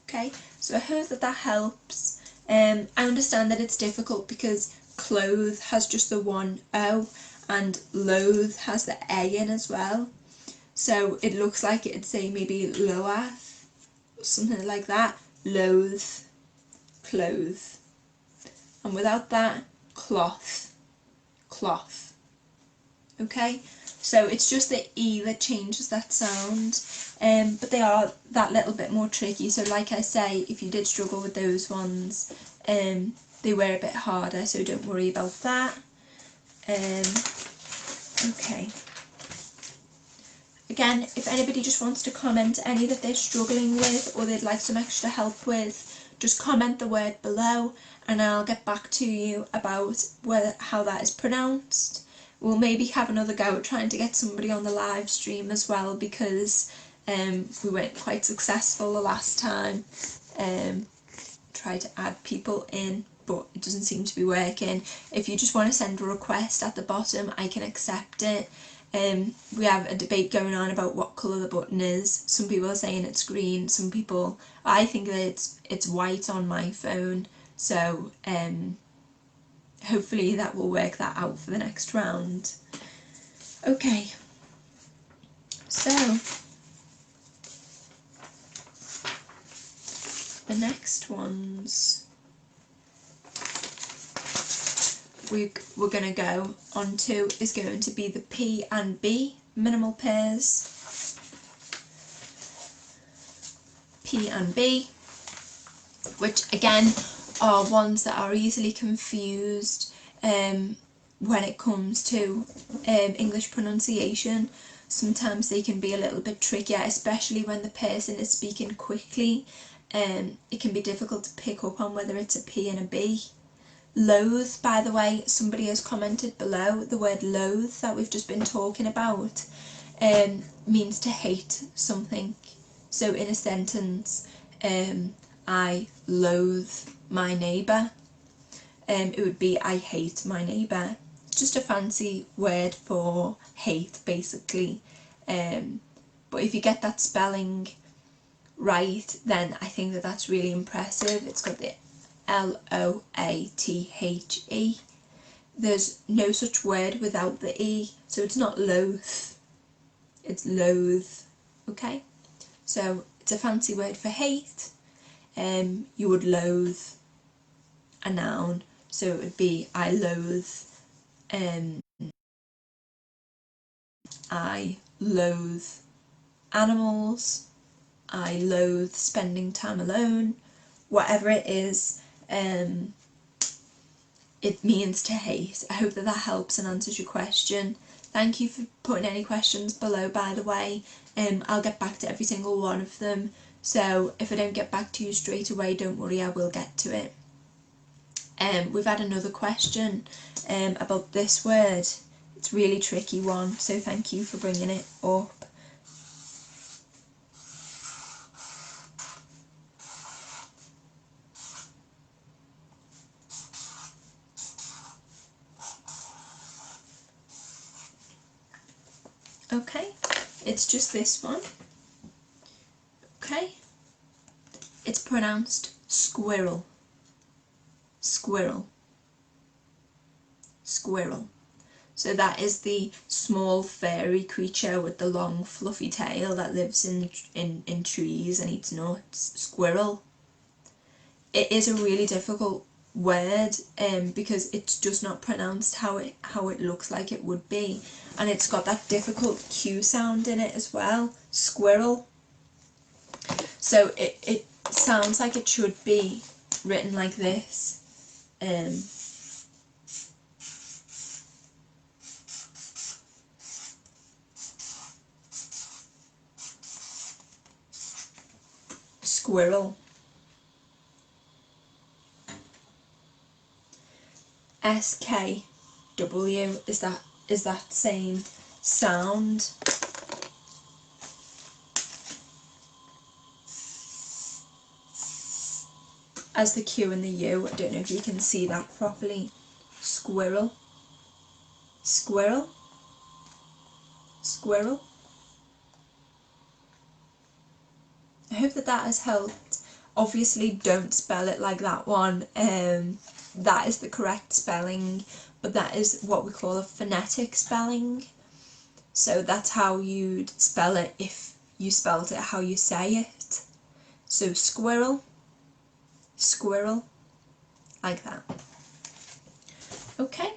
Okay, so I hope that that helps. I understand that it's difficult because clothe has just the one O and loathe has the A in as well. So it looks like it'd say maybe loath, something like that. Loathe, clothe. And without that, cloth, cloth. Okay, so it's just the E that changes that sound, but they are that little bit more tricky. So like I say, if you did struggle with those ones, they were a bit harder, so don't worry about that. Okay. Again, if anybody just wants to comment any that they're struggling with or they'd like some extra help with, just comment the word below and I'll get back to you about how that is pronounced. We'll maybe have another go at trying to get somebody on the live stream as well, because we weren't quite successful the last time. Tried to add people in, but it doesn't seem to be working. If you just want to send a request at the bottom, I can accept it. We have a debate going on about what colour the button is. Some people are saying it's green, some people, I think that it's white on my phone, so hopefully that will work that out for the next round. Okay, so the next ones we're going to go on to is going to be the P and B minimal pairs. P and B, which again are ones that are easily confused when it comes to English pronunciation. Sometimes they can be a little bit trickier, especially when the person is speaking quickly. It can be difficult to pick up on whether it's a P and a B. Loathe, by the way, somebody has commented below, the word loathe that we've just been talking about means to hate something. So in a sentence, I loathe my neighbour, it would be I hate my neighbour. It's just a fancy word for hate, basically. But if you get that spelling right, then I think that that's really impressive. It's got the L-O-A-T-H-E. There's no such word without the E, so it's not loathe, it's loathe. Okay, so it's a fancy word for hate. You would loathe a noun, so it would be I loathe animals, I loathe spending time alone. Whatever it is, it means to hate. I hope that that helps and answers your question. Thank you for putting any questions below, by the way. I'll get back to every single one of them, so if I don't get back to you straight away, don't worry, I will get to it. We've had another question about this word. It's a really tricky one, so thank you for bringing it up. Okay, it's just this one. Okay, it's pronounced squirrel, squirrel, squirrel. So that is the small furry creature with the long fluffy tail that lives in trees and eats nuts. Squirrel. It is a really difficult word because it's just not pronounced how it looks like it would be, and it's got that difficult Q sound in it as well. Squirrel. So it sounds like it should be written like this. Squirrel. SKW is that same sound. As the Q and the U. I don't know if you can see that properly. Squirrel. Squirrel. Squirrel. I hope that has helped. Obviously don't spell it like that one. That is the correct spelling, but that is what we call a phonetic spelling. So that's how you'd spell it if you spelled it how you say it. So squirrel, squirrel, like that. Okay.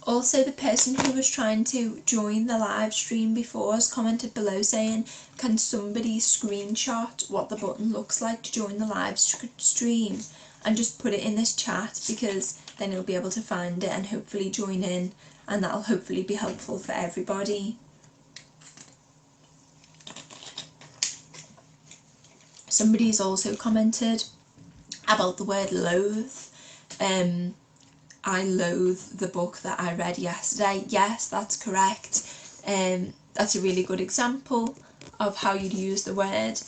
Also, the person who was trying to join the live stream before has commented below saying, can somebody screenshot what the button looks like to join the live stream and just put it in this chat, because then you'll be able to find it and hopefully join in, and that'll hopefully be helpful for everybody. Somebody's also commented about the word loathe. I loathe the book that I read yesterday. Yes, that's correct. That's a really good example of how you'd use the word.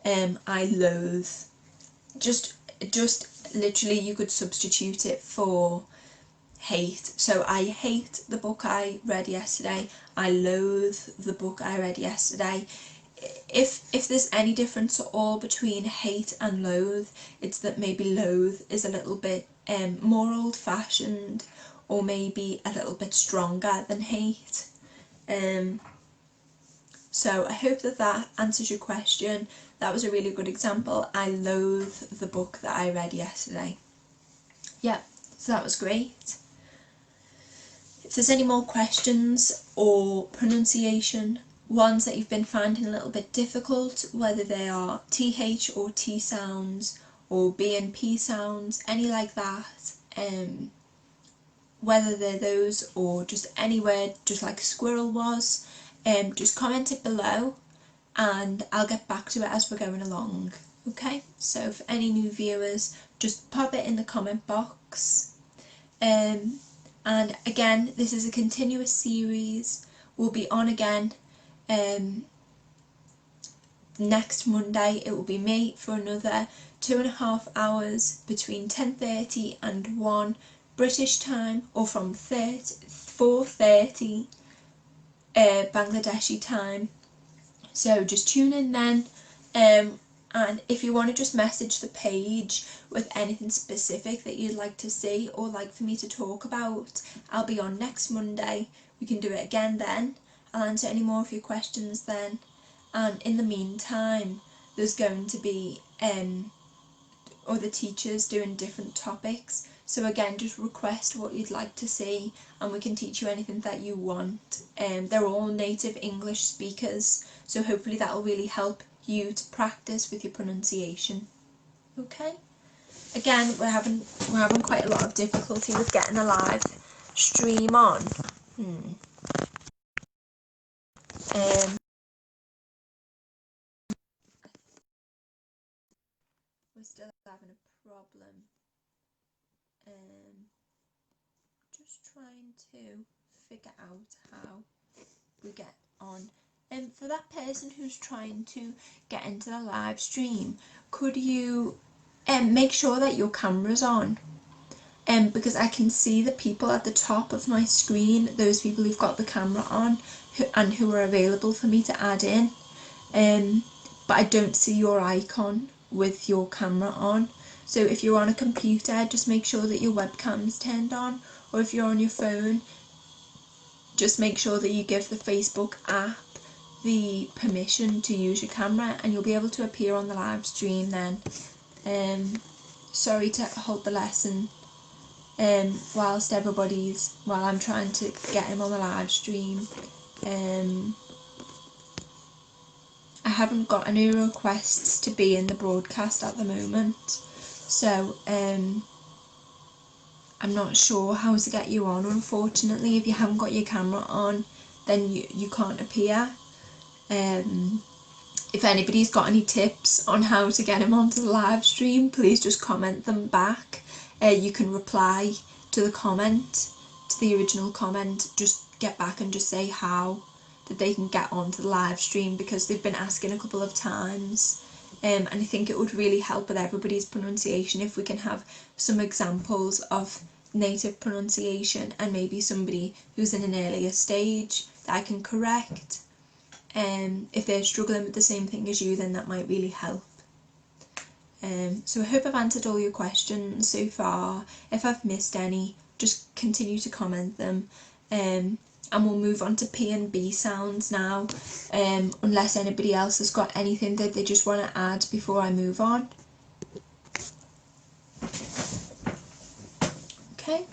I loathe. Just literally you could substitute it for hate. So I hate the book I read yesterday. I loathe the book I read yesterday. If there's any difference at all between hate and loathe, it's that maybe loathe is a little bit more old-fashioned, or maybe a little bit stronger than hate. So I hope that answers your question. That was a really good example. I loathe the book that I read yesterday. Yeah, so that was great. If there's any more questions or pronunciation ones that you've been finding a little bit difficult, whether they are TH or T sounds or B and P sounds, any like that, whether they're those or just any word, just like squirrel was, just comment it below and I'll get back to it as we're going along. Okay, so for any new viewers, just pop it in the comment box. And again, this is a continuous series. We'll be on again next Monday. It will be me for another 2.5 hours between 10:30 and 1 British time, or from 4:30 Bangladeshi time. So just tune in then, and if you want to just message the page with anything specific that you'd like to see or like for me to talk about, I'll be on next Monday. We can do it again then. I'll answer any more of your questions then. And in the meantime, there's going to be other teachers doing different topics. So again, just request what you'd like to see and we can teach you anything that you want. They're all native English speakers, so hopefully that will really help you to practice with your pronunciation. Okay. Again, we're having quite a lot of difficulty with getting a live stream on. We're still having a problem. Just trying to figure out how we get on. For that person who's trying to get into the live stream, could you make sure that your camera's on? because I can see the people at the top of my screen, those people who've got the camera on and who are available for me to add in, but I don't see your icon with your camera on. So if you're on a computer, just make sure that your webcam's turned on, or if you're on your phone, just make sure that you give the Facebook app the permission to use your camera, and you'll be able to appear on the live stream then. Sorry to hold the lesson while I'm trying to get him on the live stream. I haven't got any requests to be in the broadcast at the moment, so I'm not sure how to get you on. Unfortunately, if you haven't got your camera on, then you can't appear. If anybody's got any tips on how to get him onto the live stream, please just comment them back. You can reply to the comment, to the original comment, just get back and just say how that they can get onto the live stream, because they've been asking a couple of times, and I think it would really help with everybody's pronunciation if we can have some examples of native pronunciation, and maybe somebody who's in an earlier stage that I can correct. If they're struggling with the same thing as you, then that might really help. So I hope I've answered all your questions so far. If I've missed any, just continue to comment them, and we'll move on to P and B sounds now, unless anybody else has got anything that they just want to add before I move on. Okay.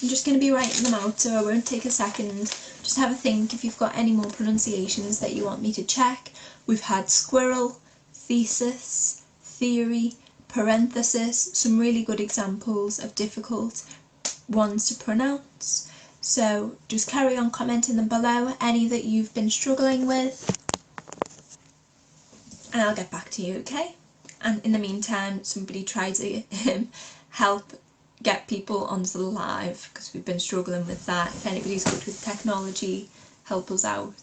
I'm just going to be writing them out, so I won't take a second. Just have a think if you've got any more pronunciations that you want me to check. We've had squirrel, thesis, theory, parenthesis, some really good examples of difficult ones to pronounce. So just carry on commenting them below, any that you've been struggling with, and I'll get back to you, okay? And in the meantime, somebody try to help get people onto the live, because we've been struggling with that. If anybody's good with technology, help us out.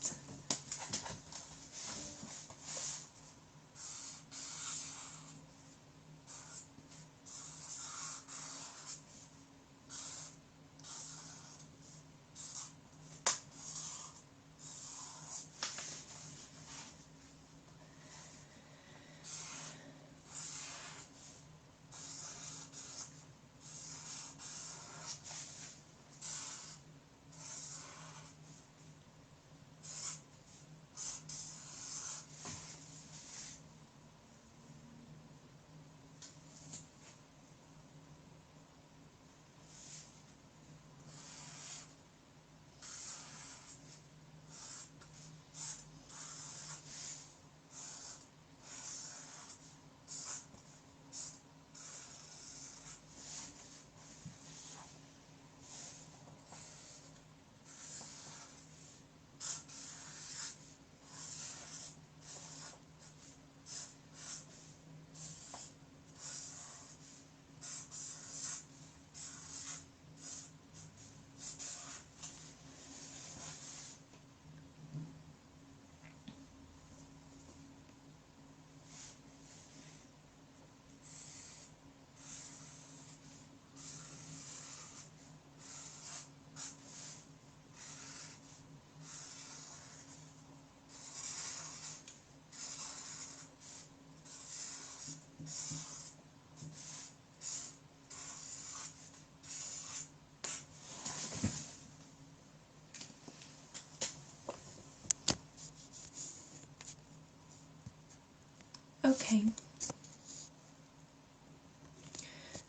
Okay.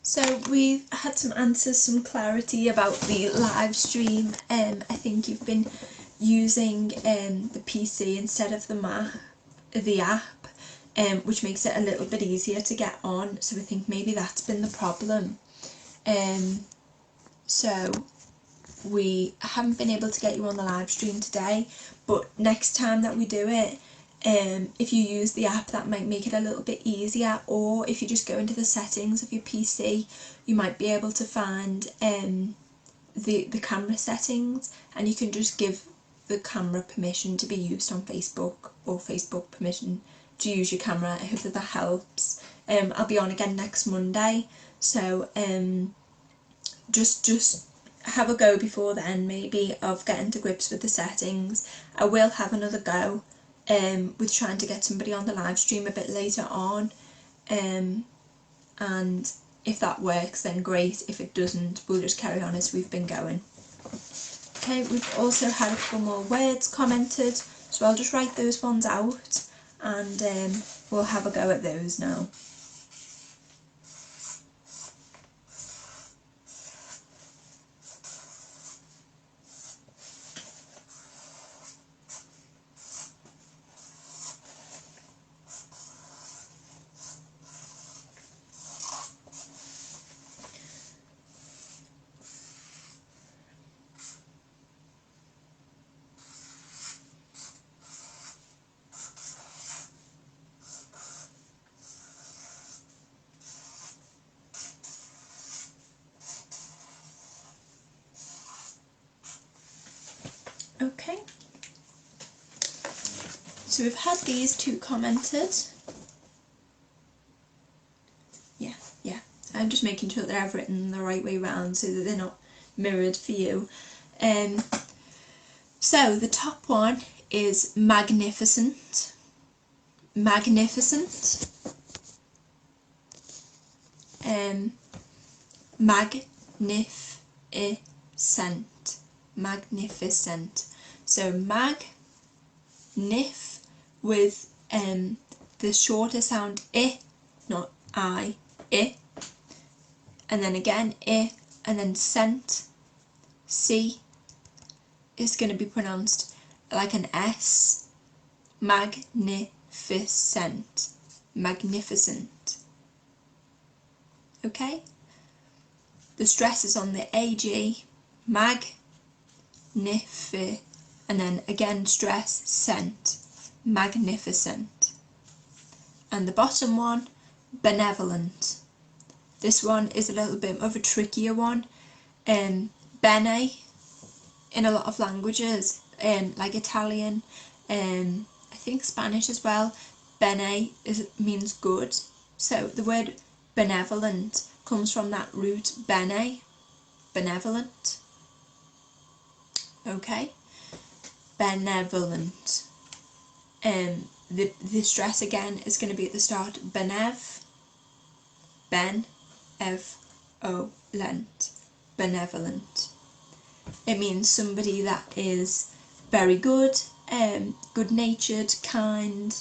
So we've had some answers, some clarity about the live stream. I think you've been using the PC instead of the app, which makes it a little bit easier to get on. So I think maybe that's been the problem. So we haven't been able to get you on the live stream today, but next time that we do it, if you use the app, that might make it a little bit easier. Or if you just go into the settings of your PC, you might be able to find the camera settings, and you can just give the camera permission to be used on Facebook, or Facebook permission to use your camera. I hope that helps. I'll be on again next Monday, so just have a go before then, maybe, of getting to grips with the settings. I will have another go with trying to get somebody on the live stream a bit later on, and if that works then great, if it doesn't we'll just carry on as we've been going. Okay, we've also had a couple more words commented, so I'll just write those ones out and we'll have a go at those now. Okay, so we've had these two commented. Yeah, I'm just making sure that I've written the right way round so that they're not mirrored for you. So the top one is magnificent. Magnificent. Magnificent. Magnificent. So nif with the shorter sound I, not I, and then again I, and then cent, C is going to be pronounced like an S. Magnificent. Magnificent. Okay? The stress is on the AG, and then again stress, cent, magnificent. And the bottom one, benevolent. This one is a little bit of a trickier one. Bene, in a lot of languages, like Italian, I think Spanish as well, bene means good. So the word benevolent comes from that root bene, benevolent. Okay, benevolent. The stress again is going to be at the start, benevolent, benevolent. It means somebody that is very good, good-natured, kind,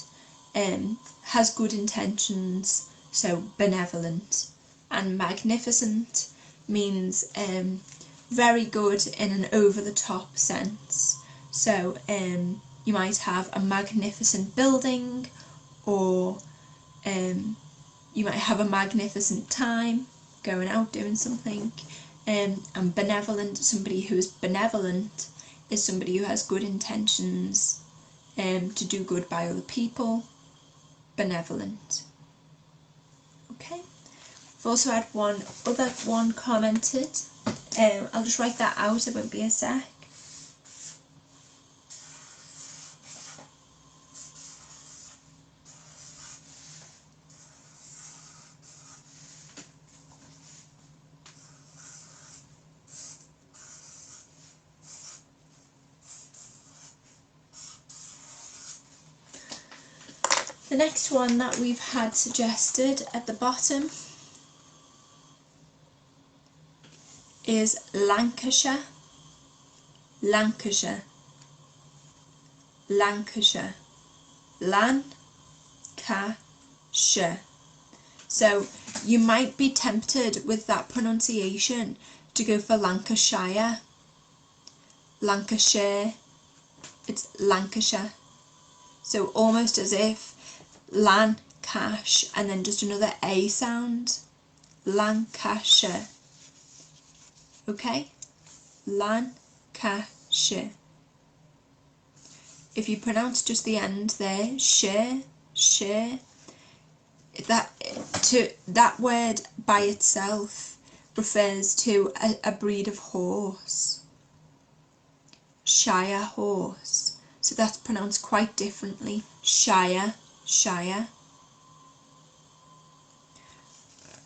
has good intentions, so benevolent. And magnificent means very good in an over-the-top sense. So you might have a magnificent building, or you might have a magnificent time going out doing something. And benevolent, somebody who is benevolent is somebody who has good intentions to do good by other people. Benevolent. Okay. I've also had one commented. I'll just write that out, it won't be a sec. The next one that we've had suggested at the bottom is Lancashire. Lancashire. Lancashire. Lancashire. So you might be tempted with that pronunciation to go for Lancashire. Lancashire. It's Lancashire. So almost as if Lancash and then just another A sound. Lancashire. Okay? Lancashire. If you pronounce just the end there, share, that word by itself refers to a breed of horse. Shire horse. So that's pronounced quite differently. Shire, Shire,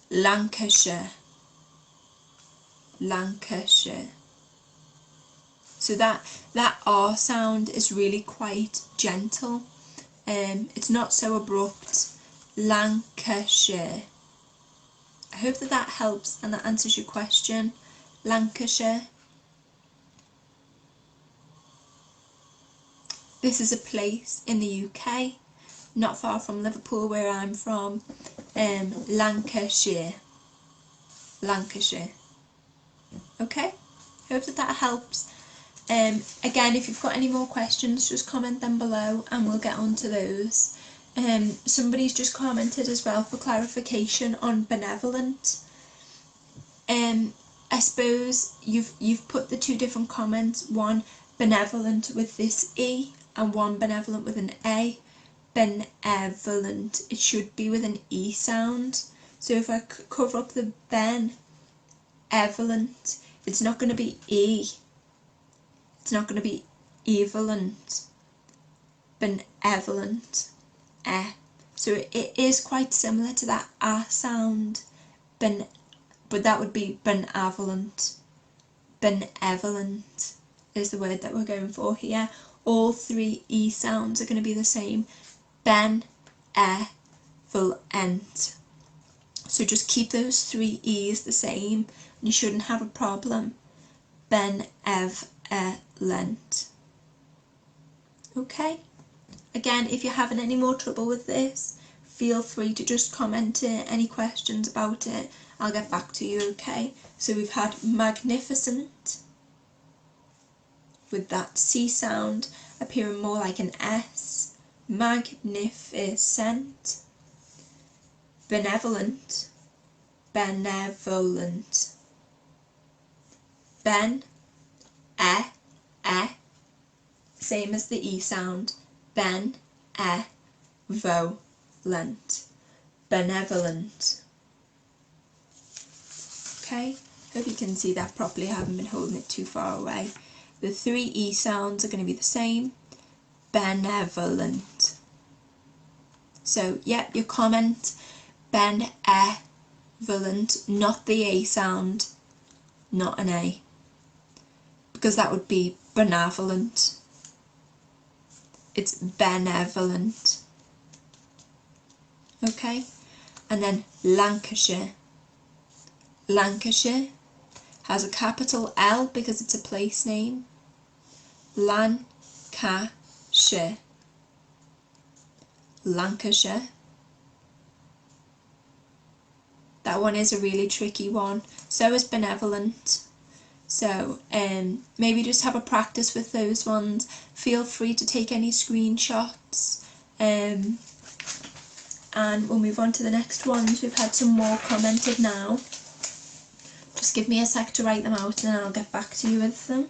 Lancashire, Lancashire. So that R sound is really quite gentle. It's not so abrupt. Lancashire. I hope that helps and that answers your question. Lancashire. This is a place in the UK, not far from Liverpool where I'm from. Lancashire. Lancashire. Okay, hope that helps. Again, if you've got any more questions, just comment them below and we'll get on to those. Somebody's just commented as well for clarification on benevolent. I suppose you've put the two different comments, one benevolent with this E and one benevolent with an A. Benevolent, it should be with an E sound. So if I cover up the benevolent, it's not going to be E. It's not going to be evolent. Benevolent. So it is quite similar to that A sound. But that would be benevolent. Benevolent is the word that we're going for here. All three E sounds are going to be the same. Benevolent. So just keep those three E's the same and you shouldn't have a problem. Benevolent. Okay? Again, if you're having any more trouble with this, feel free to just comment it, any questions about it. I'll get back to you, okay? So we've had magnificent with that C sound appearing more like an S. Magnificent. Benevolent. Benevolent. Same as the E sound. Benevolent. Benevolent. Okay, hope you can see that properly. I haven't been holding it too far away. The three E sounds are going to be the same. Benevolent. So, yeah, your comment, benevolent, not the A sound, not an A. Because that would be benevolent. It's benevolent. Okay, and then Lancashire. Lancashire has a capital L because it's a place name. Lancashire. Lancashire. That one is a really tricky one. So is benevolent. So maybe just have a practice with those ones. Feel free to take any screenshots. And we'll move on to the next ones. We've had some more commented now. Just give me a sec to write them out and then I'll get back to you with them.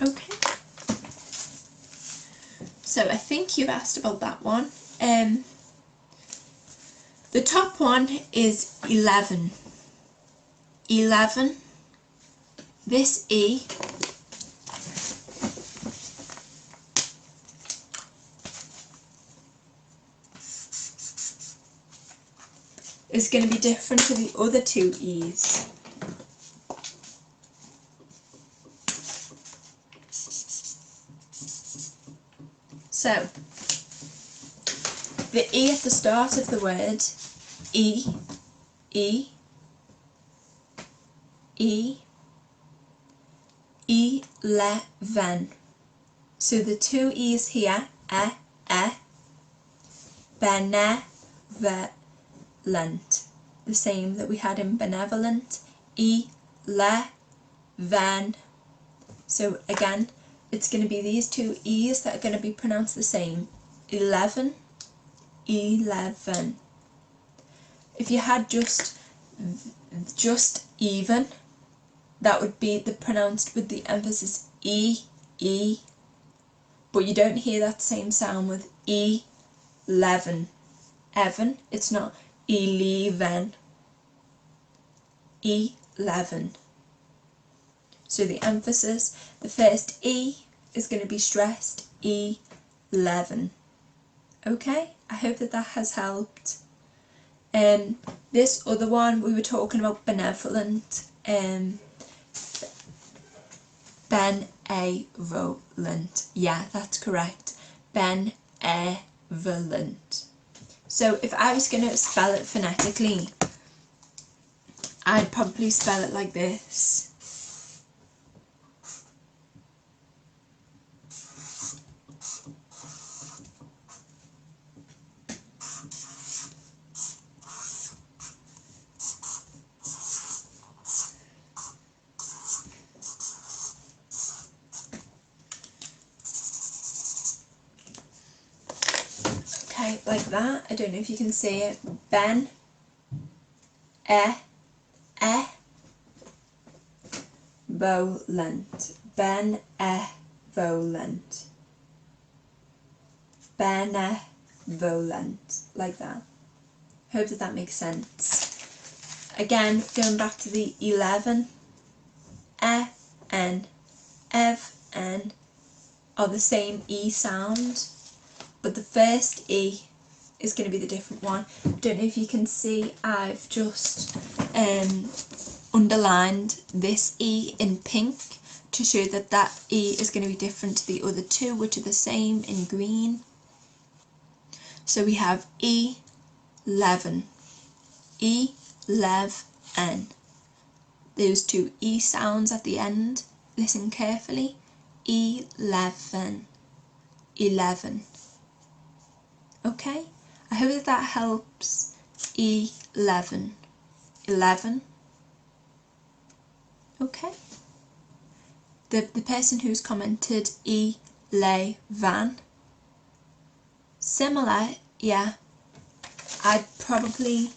Okay. So I think you've asked about that one. The top one is 11. 11. This E is going to be different to the other two E's. So, the E at the start of the word, E, 11. So the two E's here, benevolent, the same that we had in benevolent, 11. So again, it's going to be these two E's that are going to be pronounced the same. 11, 11. If you had just even, that would be the pronounced with the emphasis E, E, but you don't hear that same sound with 11. Evan, it's not 11. 11. So the emphasis, the first E is going to be stressed, 11. Okay, I hope that that has helped. This other one, we were talking about benevolent, benevolent, yeah, that's correct, benevolent. So if I was going to spell it phonetically, I'd probably spell it like this. Okay, like that. I don't know if you can see it. Ben, volent. Benevolent. Benevolent. Like that. Hope that that makes sense. Again, going back to the 11. N, ev, n are the same E sound, but the first E is going to be the different one. I don't know if you can see, I've just underlined this E in pink to show that that E is going to be different to the other two, which are the same in green. So we have E11, E11. Those two E sounds at the end, listen carefully. 11, 11. Okay, I hope that that helps. 11, 11. Okay. The person who's commented E-le-van, similar, yeah. I'd probably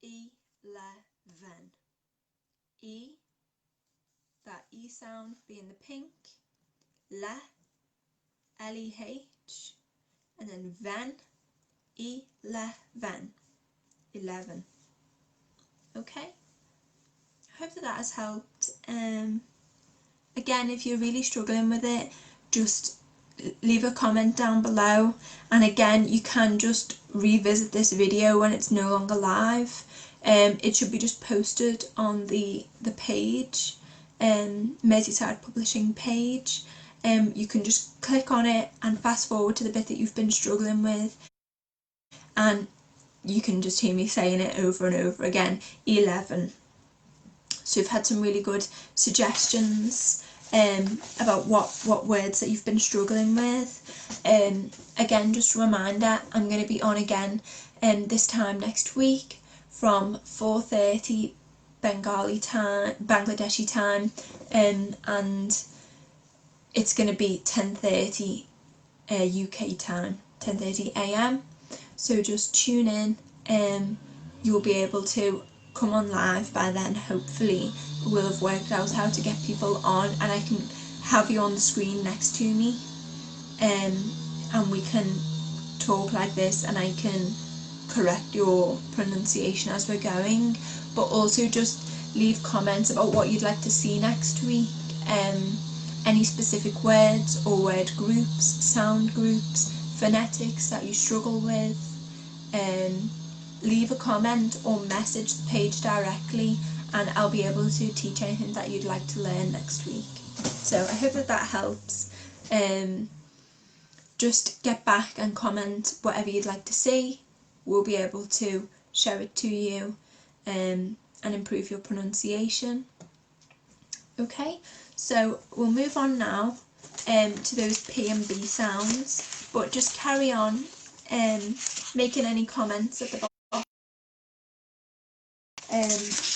E-le-van. E, that E sound being the pink, le, L-E-H, and then van, E-le-van, 11. Okay, I hope that that has helped. Again, if you're really struggling with it, just leave a comment down below, and again, you can just revisit this video when it's no longer live. It should be just posted on the page, Merseyside Publishing page. You can just click on it and fast forward to the bit that you've been struggling with, and you can just hear me saying it over and over again, 11. So you've had some really good suggestions about what words that you've been struggling with. Again, just a reminder, I'm going to be on again this time next week from 4:30 Bengali time, Bangladeshi time, and it's going to be 10:30 UK time, 10:30 AM. So just tune in, you'll be able to come on live by then. Hopefully we'll have worked out how to get people on, and I can have you on the screen next to me, and we can talk like this, and I can correct your pronunciation as we're going, but also just leave comments about what you'd like to see next week, any specific words or word groups, sound groups, phonetics that you struggle with. Leave a comment or message the page directly, and I'll be able to teach anything that you'd like to learn next week. So I hope that that helps. Just get back and comment whatever you'd like to see. We'll be able to show it to you, and improve your pronunciation. Okay, so we'll move on now to those P and B sounds, but just carry on making any comments at the bottom.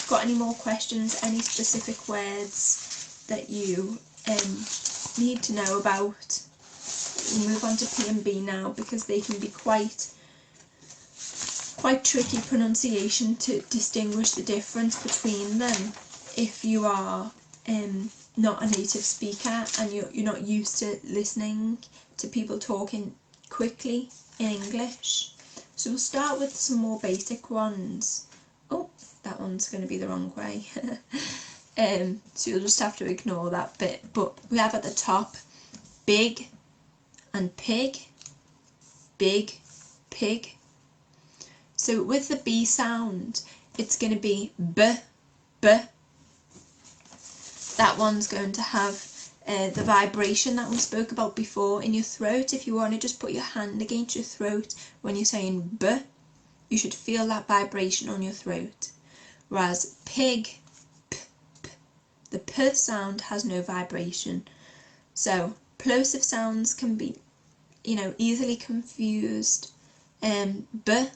Got any more questions, any specific words that you need to know about? We'll move on to P and B now, because they can be quite tricky pronunciation to distinguish the difference between them if you are not a native speaker and you're not used to listening to people talking quickly in English. So we'll start with some more basic ones. Oh, that one's going to be the wrong way. So you'll just have to ignore that bit. But we have at the top big and pig, big, pig. So with the B sound, it's going to be b, b. That one's going to have the vibration that we spoke about before in your throat. If you want to just put your hand against your throat when you're saying b, you should feel that vibration on your throat. Whereas pig, p, p, the p sound has no vibration. So plosive sounds can be, easily confused. B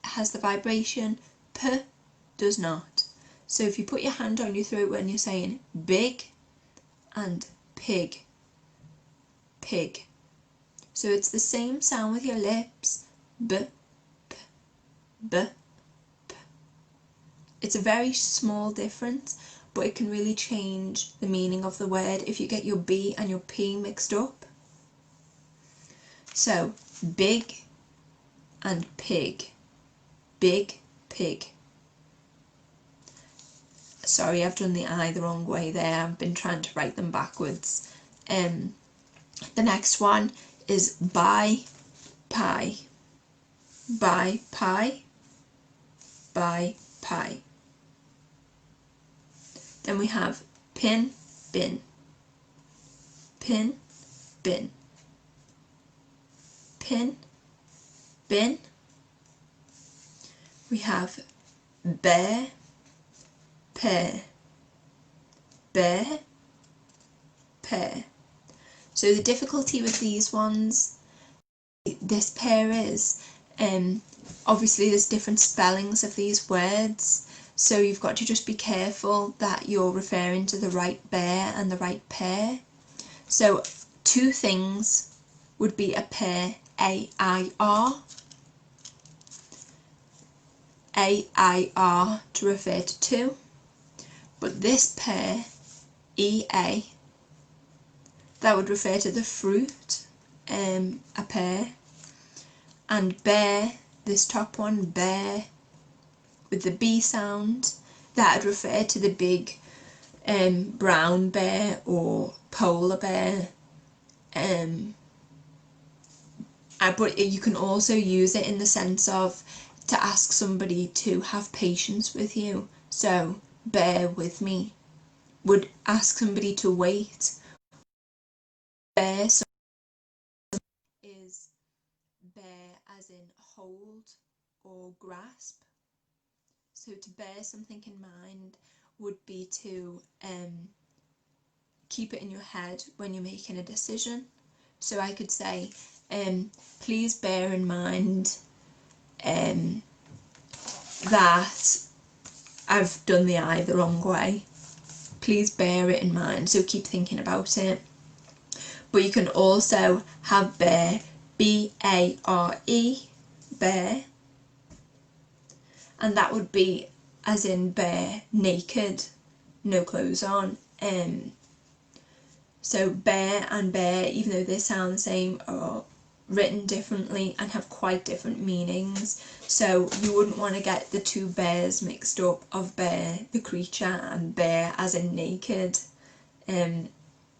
has the vibration, p does not. So if you put your hand on your throat when you're saying big and pig, pig. So it's the same sound with your lips, b, p, b, p. It's a very small difference, but it can really change the meaning of the word if you get your B and your P mixed up. So big and pig, big, pig. Sorry, I've done the I the wrong way there. I've been trying to write them backwards. The next one is by, pie, by, pie, by, pie. Then we have pin, bin, pin, bin, pin, bin. We have bear, pear, bear, pear. So the difficulty with these ones, this pair is, obviously there's different spellings of these words, so you've got to just be careful that you're referring to the right bear and the right pear. So two things would be a pair, A-I-R, A-I-R to refer to two. But this pair, E-A, that would refer to the fruit, a pear. And bear, this top one, bear, with the B sound, that would refer to the big brown bear or polar bear. But you can also use it in the sense of to ask somebody to have patience with you. So bear with me would ask somebody to wait. Bear is bear as in hold or grasp. So to bear something in mind would be to keep it in your head when you're making a decision. So I could say, please bear in mind that I've done the I the wrong way. Please bear it in mind. So keep thinking about it. But you can also have bear, B-A-R-E, bear. And that would be as in bear, naked, no clothes on. So bear and bear, even though they sound the same, are written differently and have quite different meanings. So you wouldn't want to get the two bears mixed up, of bear the creature and bear as in naked.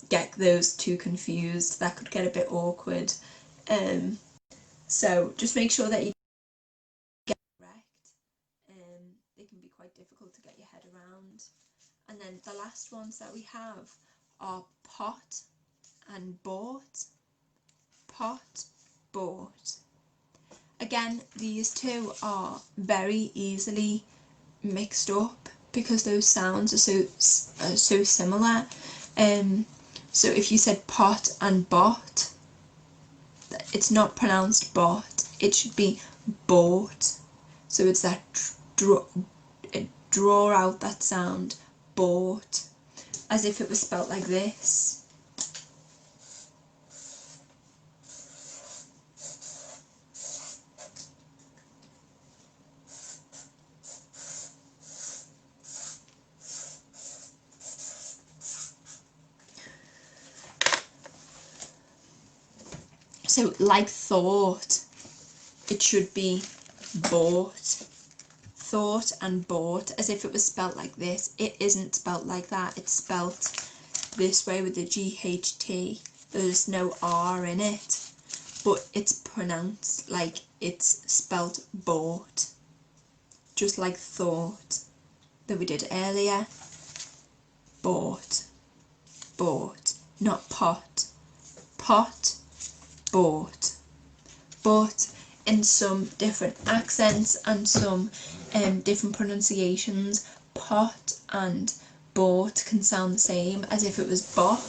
Get those two confused. That could get a bit awkward. So just make sure that you get it correct. They can be quite difficult to get your head around. And then the last ones that we have are pot and bought. Pot, bought. Again, these two are very easily mixed up because those sounds are so similar. So if you said pot and bot, it's not pronounced bot, it should be bought. So it's that draw out that sound, bought, as if it was spelt like this. So like thought, it should be bought. Thought and bought, as if it was spelt like this. It isn't spelt like that, it's spelt this way with the GHT. There's no R in it, but it's pronounced like it's spelt bought, just like thought that we did earlier. Bought, bought, not pot. Pot, bought. But in some different accents and some different pronunciations, pot and bought can sound the same, as if it was bought.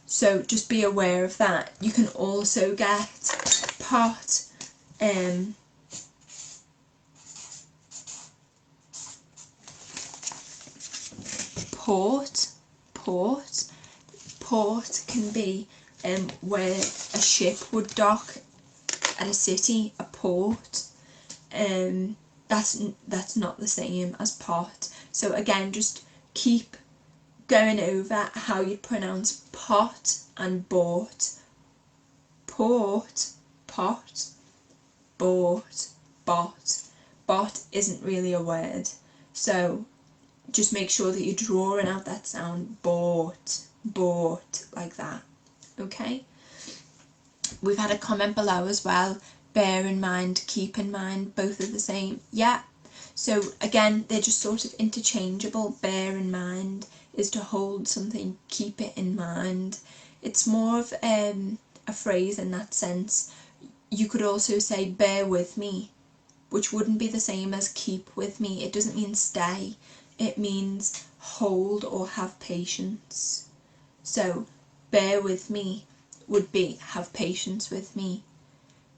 So just be aware of that. You can also get pot port can be where a ship would dock at a city, a port. That's not the same as pot. So again, just keep going over how you pronounce pot and bought. Port, pot, bought, bot. Bot isn't really a word, so just make sure that you're drawing out that sound, bought, bought, like that. Okay, we've had a comment below as well, bear in mind, keep in mind, both are the same. Yeah, so again, they're just sort of interchangeable. Bear in mind is to hold something, keep it in mind. It's more of a phrase in that sense. You could also say bear with me, which wouldn't be the same as keep with me. It doesn't mean stay, it means hold or have patience. So bear with me would be have patience with me.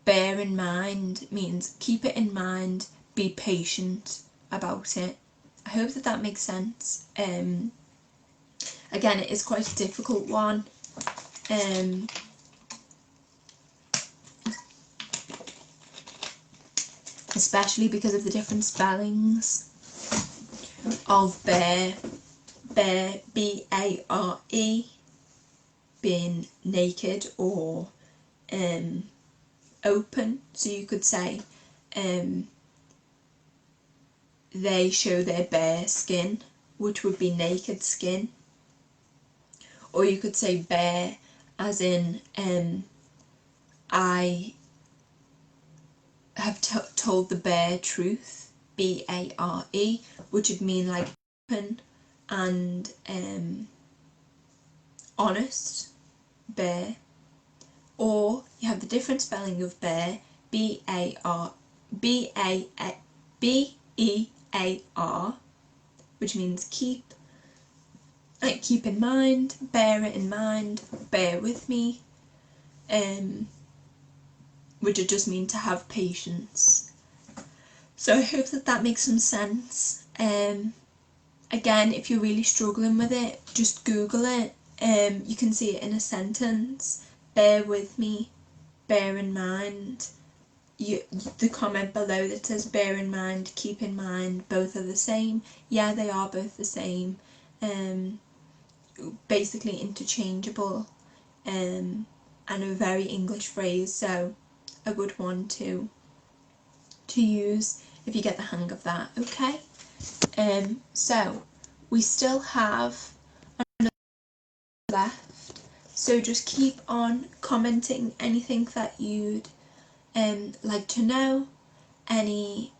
Bear in mind means keep it in mind, be patient about it. I hope that that makes sense. Again, it is quite a difficult one. Especially because of the different spellings of bear. Bear, B-A-R-E, being naked or open. So you could say they show their bare skin, which would be naked skin. Or you could say bare as in I have told the bare truth, B-A-R-E, which would mean like open and honest, bare. Or you have the different spelling of bear, B-E-A-R, which means keep, like keep in mind, bear it in mind, bear with me, which would just mean to have patience. So I hope that that makes some sense. Again, if you're really struggling with it, just Google it. You can see it in a sentence. Bear with me, bear in mind. The comment below that says bear in mind, keep in mind, both are the same. Yeah, they are both the same. Basically interchangeable, and a very English phrase, so a good one to use if you get the hang of that. Okay, so we still have another left, so just keep on commenting anything that you'd like to know, any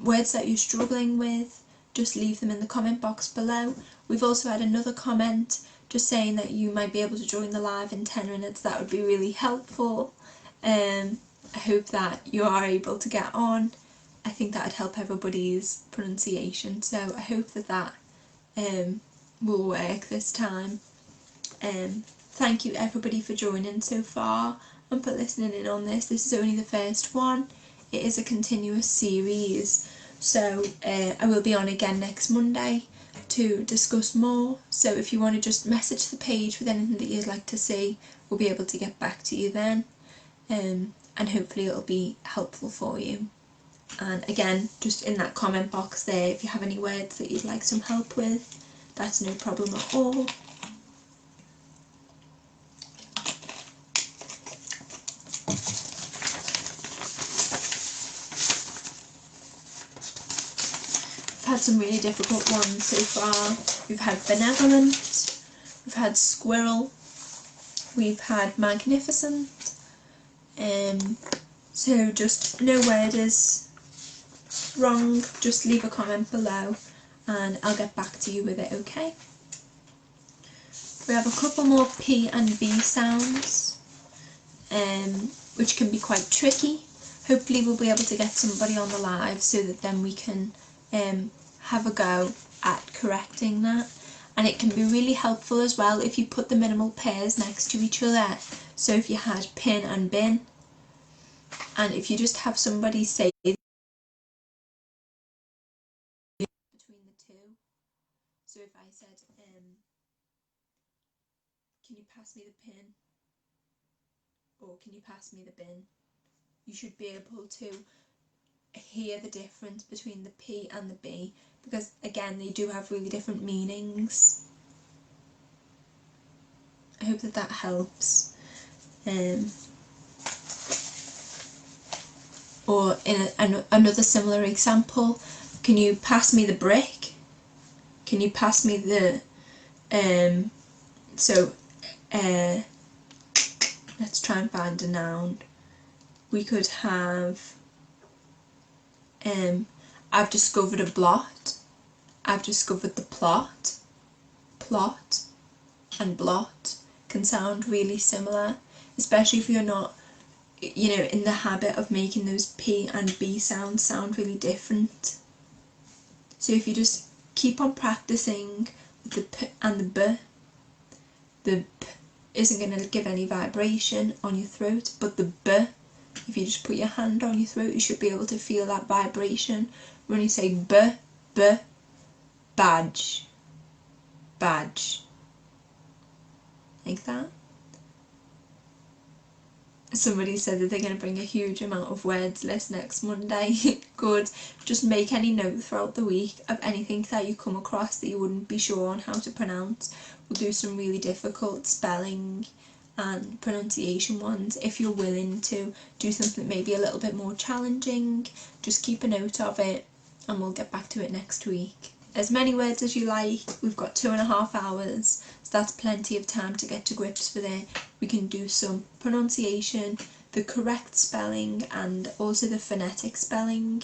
words that you're struggling with, just leave them in the comment box below. We've also had another comment just saying that you might be able to join the live in 10 minutes. That would be really helpful. I hope that you are able to get on. I think that would help everybody's pronunciation, so I hope that that will work this time. Thank you everybody for joining so far and for listening in on this. This is only the first one. It is a continuous series, so I will be on again next Monday to discuss more. So if you want to just message the page with anything that you'd like to see, we'll be able to get back to you then, and hopefully it'll be helpful for you. And again, just in that comment box there, if you have any words that you'd like some help with, that's no problem at all. We've had some really difficult ones so far. We've had benevolent, we've had squirrel, we've had magnificent. So just no word is wrong, just leave a comment below and I'll get back to you with it, okay? We have a couple more P and B sounds, which can be quite tricky. Hopefully we'll be able to get somebody on the live so that then we can have a go at correcting that. And it can be really helpful as well if you put the minimal pairs next to each other. So if you had pin and bin, and if you just have somebody say between the two. So if I said, can you pass me the pin? Or can you pass me the bin? You should be able to hear the difference between the P and the B, because again they do have really different meanings. I hope that that helps. Or in another similar example, can you pass me the brick? Can you pass me the let's try and find a noun. We could have I've discovered a blot, I've discovered the plot. Plot and blot can sound really similar, especially if you're not, you know, in the habit of making those P and B sounds sound really different. So if you just keep on practicing with the P and the P isn't going to give any vibration on your throat, but the B, if you just put your hand on your throat, you should be able to feel that vibration when you say B, badge, badge, like that. Somebody said that they're going to bring a huge amount of words list next Monday. Good. Just make any note throughout the week of anything that you come across that you wouldn't be sure on how to pronounce. We'll do some really difficult spelling and pronunciation ones. If you're willing to do something maybe a little bit more challenging, just keep a note of it and we'll get back to it next week. As many words as you like. We've got 2.5 hours, so that's plenty of time to get to grips with it. We can do some pronunciation, the correct spelling, and also the phonetic spelling,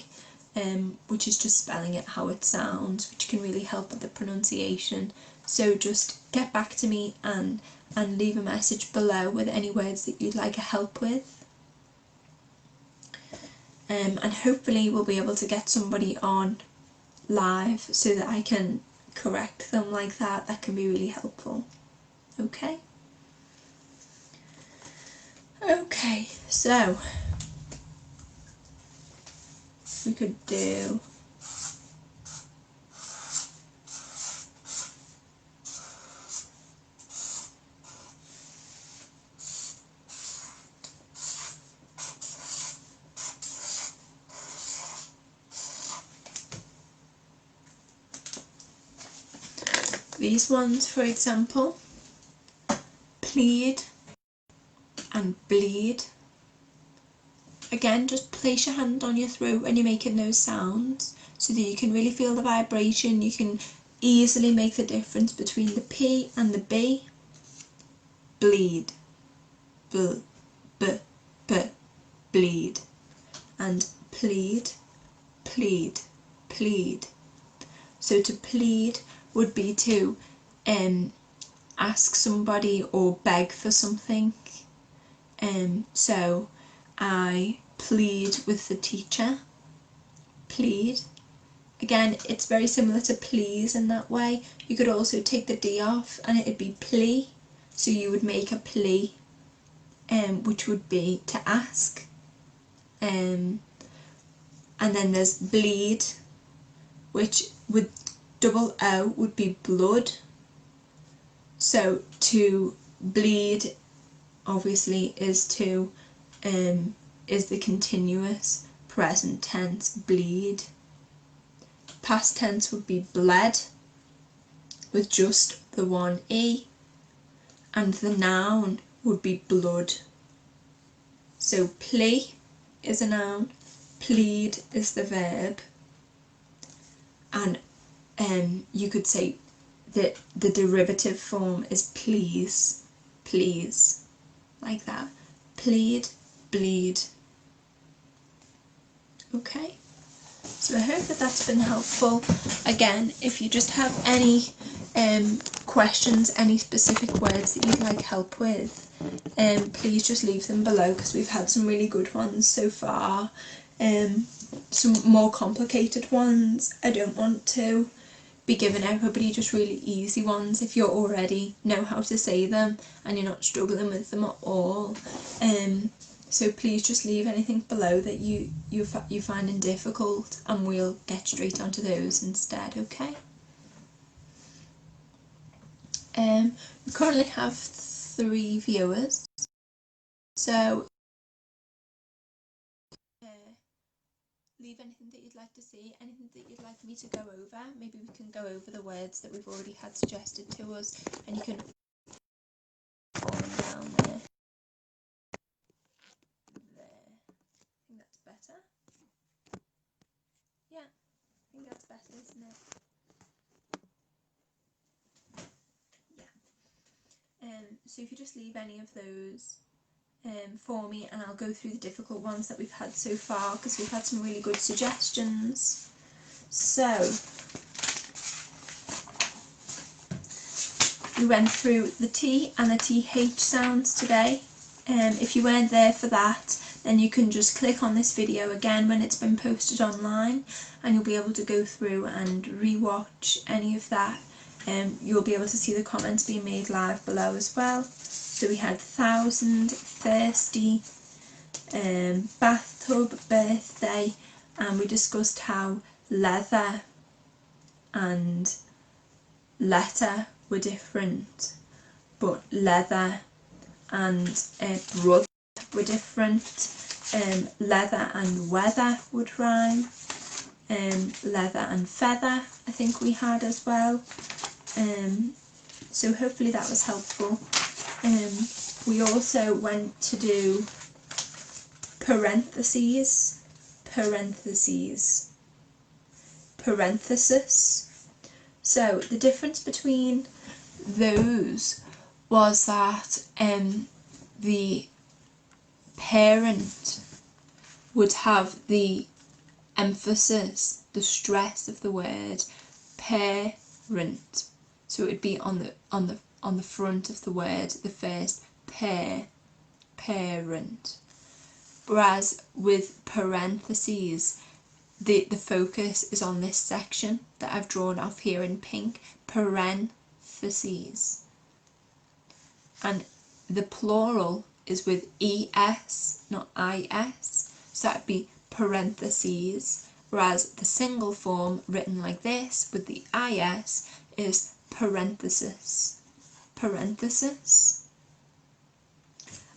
which is just spelling it how it sounds, which can really help with the pronunciation. So just get back to me and leave a message below with any words that you'd like a help with. And hopefully we'll be able to get somebody on live so that I can correct them like that. That can be really helpful. Okay? Okay, so we could do these ones, for example, plead and bleed. Again, just place your hand on your throat when you're making those sounds so that you can really feel the vibration. You can easily make the difference between the P and the B. Bleed, b, b, b, bleed, and plead, plead, plead. So to plead would be to ask somebody or beg for something. So I plead with the teacher, plead, again, it's very similar to please in that way. You could also take the D off and it'd be plea. So you would make a plea, which would be to ask. And then there's bleed, which with double O would be blood. So to bleed obviously is to is the continuous present tense bleed. Past tense would be bled with just the one E, and the noun would be blood. So plea is a noun, plead is the verb, and you could say that the derivative form is please, please, like that. Plead, bleed. Okay, so I hope that that's been helpful. Again, if you just have any questions, any specific words that you'd like help with, please just leave them below, because we've had some really good ones so far. Some more complicated ones, I don't want to be giving everybody just really easy ones if you already know how to say them and you're not struggling with them at all. So please just leave anything below that you're finding difficult, and we'll get straight onto those instead, okay? We currently have 3 viewers, so leave anything that you'd like to see, anything that you'd like me to go over. Maybe we can go over the words that we've already had suggested to us, and you can form them down there. I think that's better. Yeah, I think that's better, isn't it? Yeah. So if you just leave any of those for me, and I'll go through the difficult ones that we've had so far, because we've had some really good suggestions. So we went through the T and the TH sounds today. If you weren't there for that, then you can just click on this video again when it's been posted online, and you'll be able to go through and re-watch any of that. You'll be able to see the comments being made live below as well. So we had 1000, thirsty, bathtub, birthday, and we discussed how leather and letter were different, but leather and brother were different. Leather and weather would rhyme. Leather and feather I think we had as well. So hopefully that was helpful. We also went to do parentheses, parentheses, parenthesis. So the difference between those was that the parent would have the emphasis, the stress of the word parent. So it would be on the front of the word, the first parent. Whereas with parentheses, the focus is on this section that I've drawn off here in pink, parentheses. And the plural is with es, not is, so that'd be parentheses, whereas the single form written like this with the is is parenthesis, parenthesis.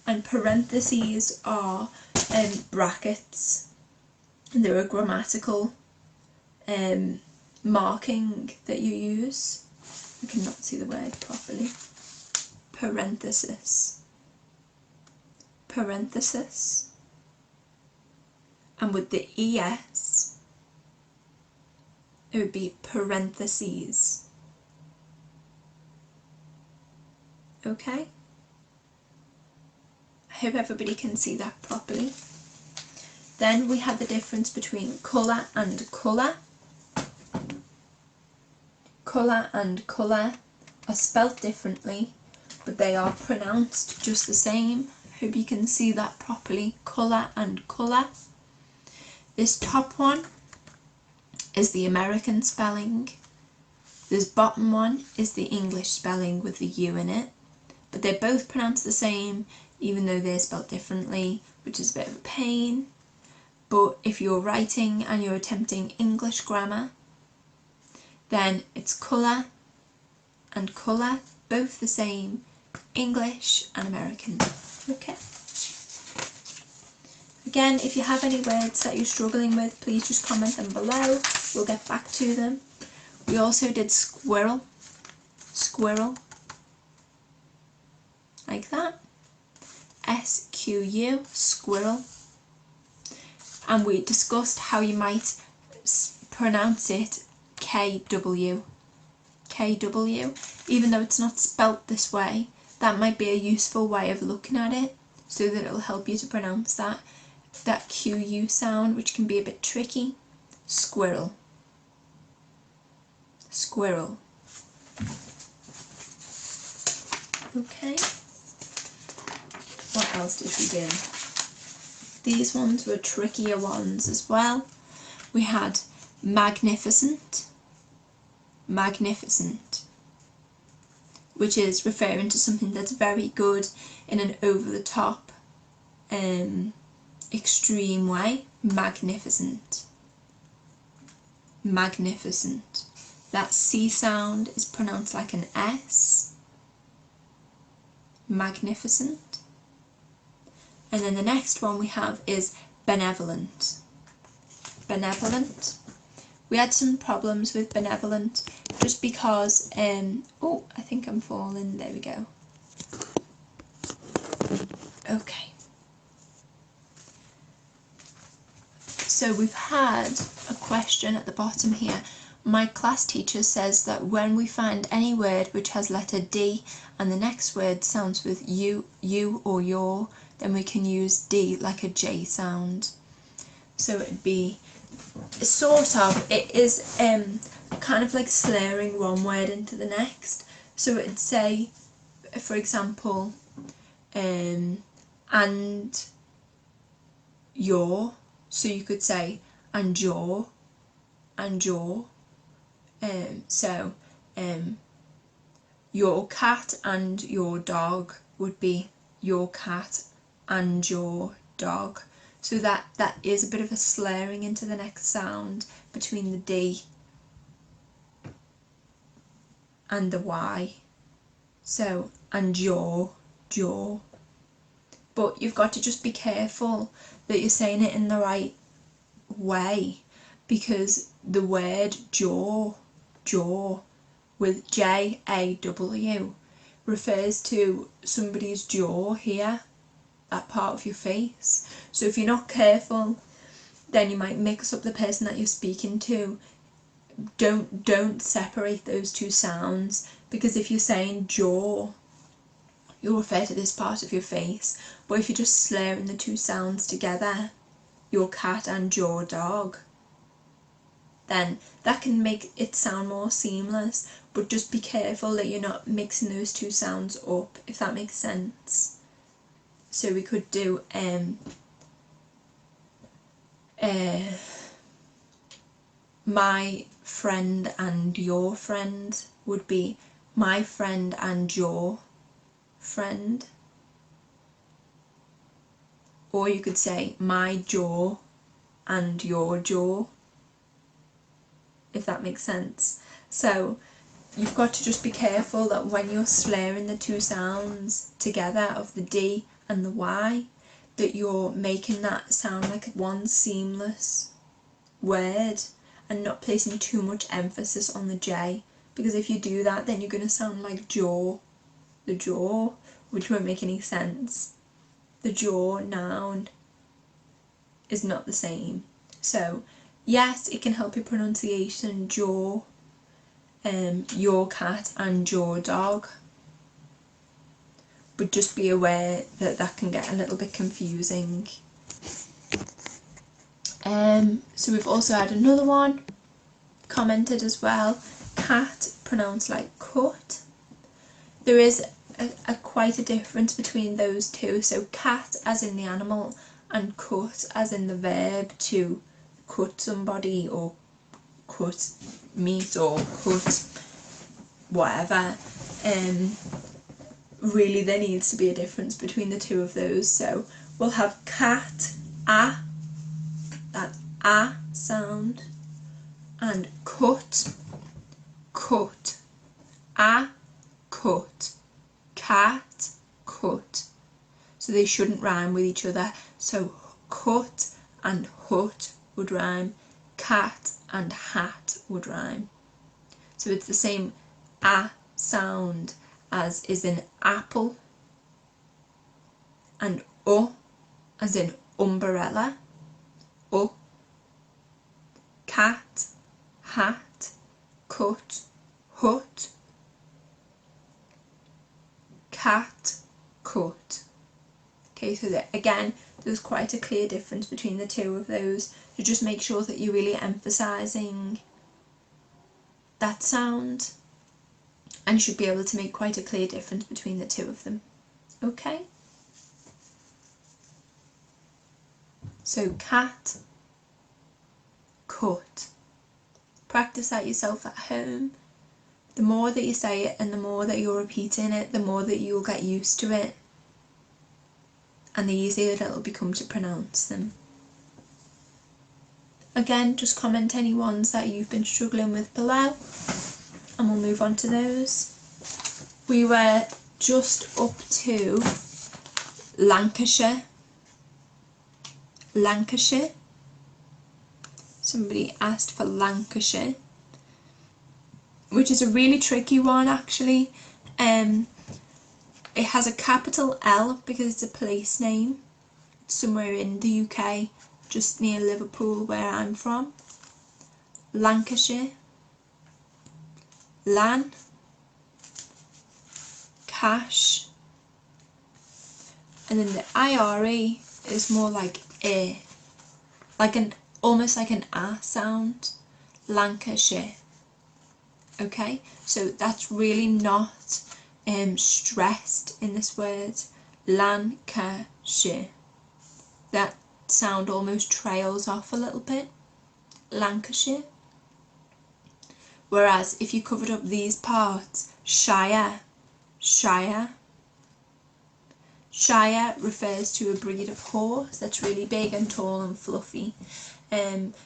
And parentheses are brackets, and they're a grammatical marking that you use. I cannot see the word properly. Parenthesis, parenthesis. And with the es, it would be parentheses. Okay? I hope everybody can see that properly. Then we had the difference between colour and colour. Colour and colour are spelt differently, but they are pronounced just the same. Hope you can see that properly. Colour and colour. This top one is the American spelling. This bottom one is the English spelling with the U in it, but they're both pronounced the same, even though they're spelled differently, which is a bit of a pain. But if you're writing and you're attempting English grammar, then it's colour and colour, both the same, English and American. Okay. Again, if you have any words that you're struggling with, please just comment them below. We'll get back to them. We also did squirrel, squirrel, like that, SQU, squirrel. And we discussed how you might pronounce it KW, KW, even though it's not spelt this way. That might be a useful way of looking at it, so that it'll help you to pronounce that QU sound, which can be a bit tricky. Squirrel, squirrel. Okay, what else did we do? These ones were trickier ones as well. We had magnificent, magnificent, which is referring to something that's very good in an over-the-top, extreme way. Magnificent, magnificent. That C sound is pronounced like an S. Magnificent. And then the next one we have is benevolent. Benevolent. We had some problems with benevolent just because, oh, I think I'm falling, there we go. Okay. So we've had a question at the bottom here. My class teacher says that when we find any word which has letter D and the next word sounds with you or your, then we can use D like a J sound. So it'd be sort of, it is kind of like slurring one word into the next. So it'd say, for example, and your, so you could say and your, your cat and your dog would be your cat and your dog. So that is a bit of a slurring into the next sound between the D and the Y. So, and your, jaw. But you've got to just be careful that you're saying it in the right way, because the word jaw, jaw, with J-A-W, refers to somebody's jaw here, that part of your face. So if you're not careful, then you might mix up the person that you're speaking to. Don't separate those two sounds, because if you're saying jaw, you'll refer to this part of your face, but if you're just slurring the two sounds together, your cat and your dog, then that can make it sound more seamless. But just be careful that you're not mixing those two sounds up, if that makes sense. So we could do my friend and your friend would be my friend and your friend. Or you could say my jaw and your jaw, if that makes sense. So you've got to just be careful that when you're slurring the two sounds together of the D and the Y, that you're making that sound like one seamless word and not placing too much emphasis on the J, because if you do that, then you're going to sound like jaw, the jaw, which won't make any sense. The jaw noun is not the same. So yes, it can help your pronunciation, jaw, your cat and your dog, but just be aware that that can get a little bit confusing. So we've also had another one commented as well, cat pronounced like cut. There is quite a difference between those two, so cat as in the animal and cut as in the verb to cut somebody or cut meat or cut whatever. Really there needs to be a difference between the two of those. So we'll have cat, a, that a sound, and cut, cut, a, cut, cat, cut. So they shouldn't rhyme with each other. So cut and hut would rhyme, cat and hat would rhyme. So it's the same a sound as is in apple, and as in umbrella, cat, hat, cut, hut, cat, cut. Okay, so that again, there's quite a clear difference between the two of those. So just make sure that you're really emphasising that sound, and you should be able to make quite a clear difference between the two of them. Okay? So cat, cut. Practice that yourself at home. The more that you say it and the more that you're repeating it, the more that you'll get used to it, and the easier that it'll become to pronounce them. Again, just comment any ones that you've been struggling with below, and we'll move on to those. We were just up to Lancashire. Lancashire. Somebody asked for Lancashire, which is a really tricky one actually. It has a capital L because it's a place name. It's somewhere in the UK, just near Liverpool where I'm from. Lancashire. Lan. Cash. And then the IRE is more like a, almost like an a sound. Lancashire. Okay, so that's really not stressed in this word. Lancashire. That sound almost trails off a little bit. Lancashire. Whereas if you covered up these parts, Shire, Shire. Shire refers to a breed of horse that's really big and tall and fluffy.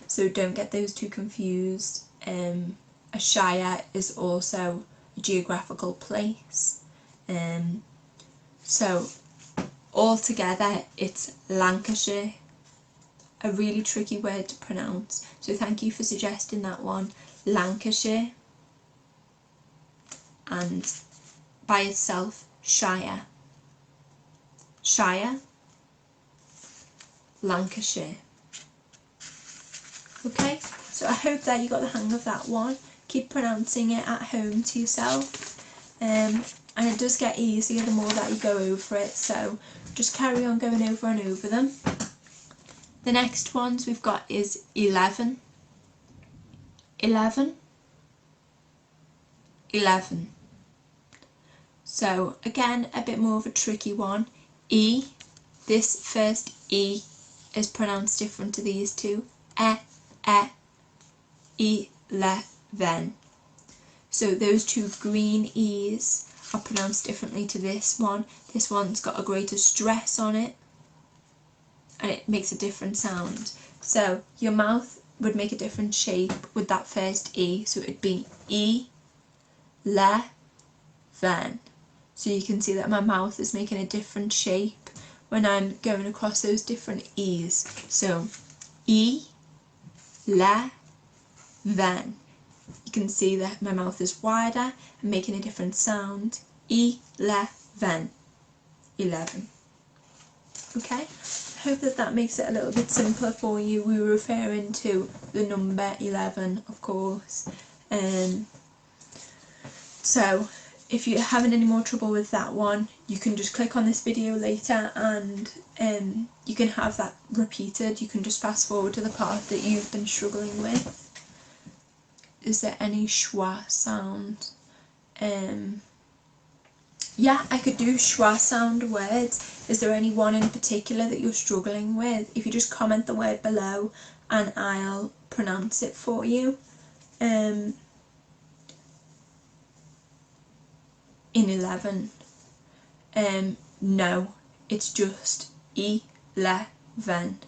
So don't get those two confused. A shire is also a geographical place. So altogether it's Lancashire. A really tricky word to pronounce. So thank you for suggesting that one. Lancashire. And by itself, Shire. Shire. Lancashire. Okay, so I hope that you got the hang of that one. Keep pronouncing it at home to yourself, and it does get easier the more that you go over it, so just carry on going over and over them. The next ones we've got is 11, 11, 11. So again, a bit more of a tricky one. E, this first E is pronounced different to these two. E11. So those two green E's are pronounced differently to this one. This one's got a greater stress on it, and it makes a different sound. So your mouth would make a different shape with that first E, so it'd be E-le-ven. So you can see that my mouth is making a different shape when I'm going across those different E's. So E-le-ven. You can see that my mouth is wider and making a different sound. E-le-ven. 11. Okay, I hope that makes it a little bit simpler for you. We were referring to the number 11, of course. So if you're having any more trouble with that one, you can just click on this video later and you can have that repeated. You can just fast forward to the part that you've been struggling with. Is there any schwa sound? Yeah, I could do schwa sound words. Is there any one in particular that you're struggling with? If you just comment the word below and I'll pronounce it for you. in 11. No, it's just 11.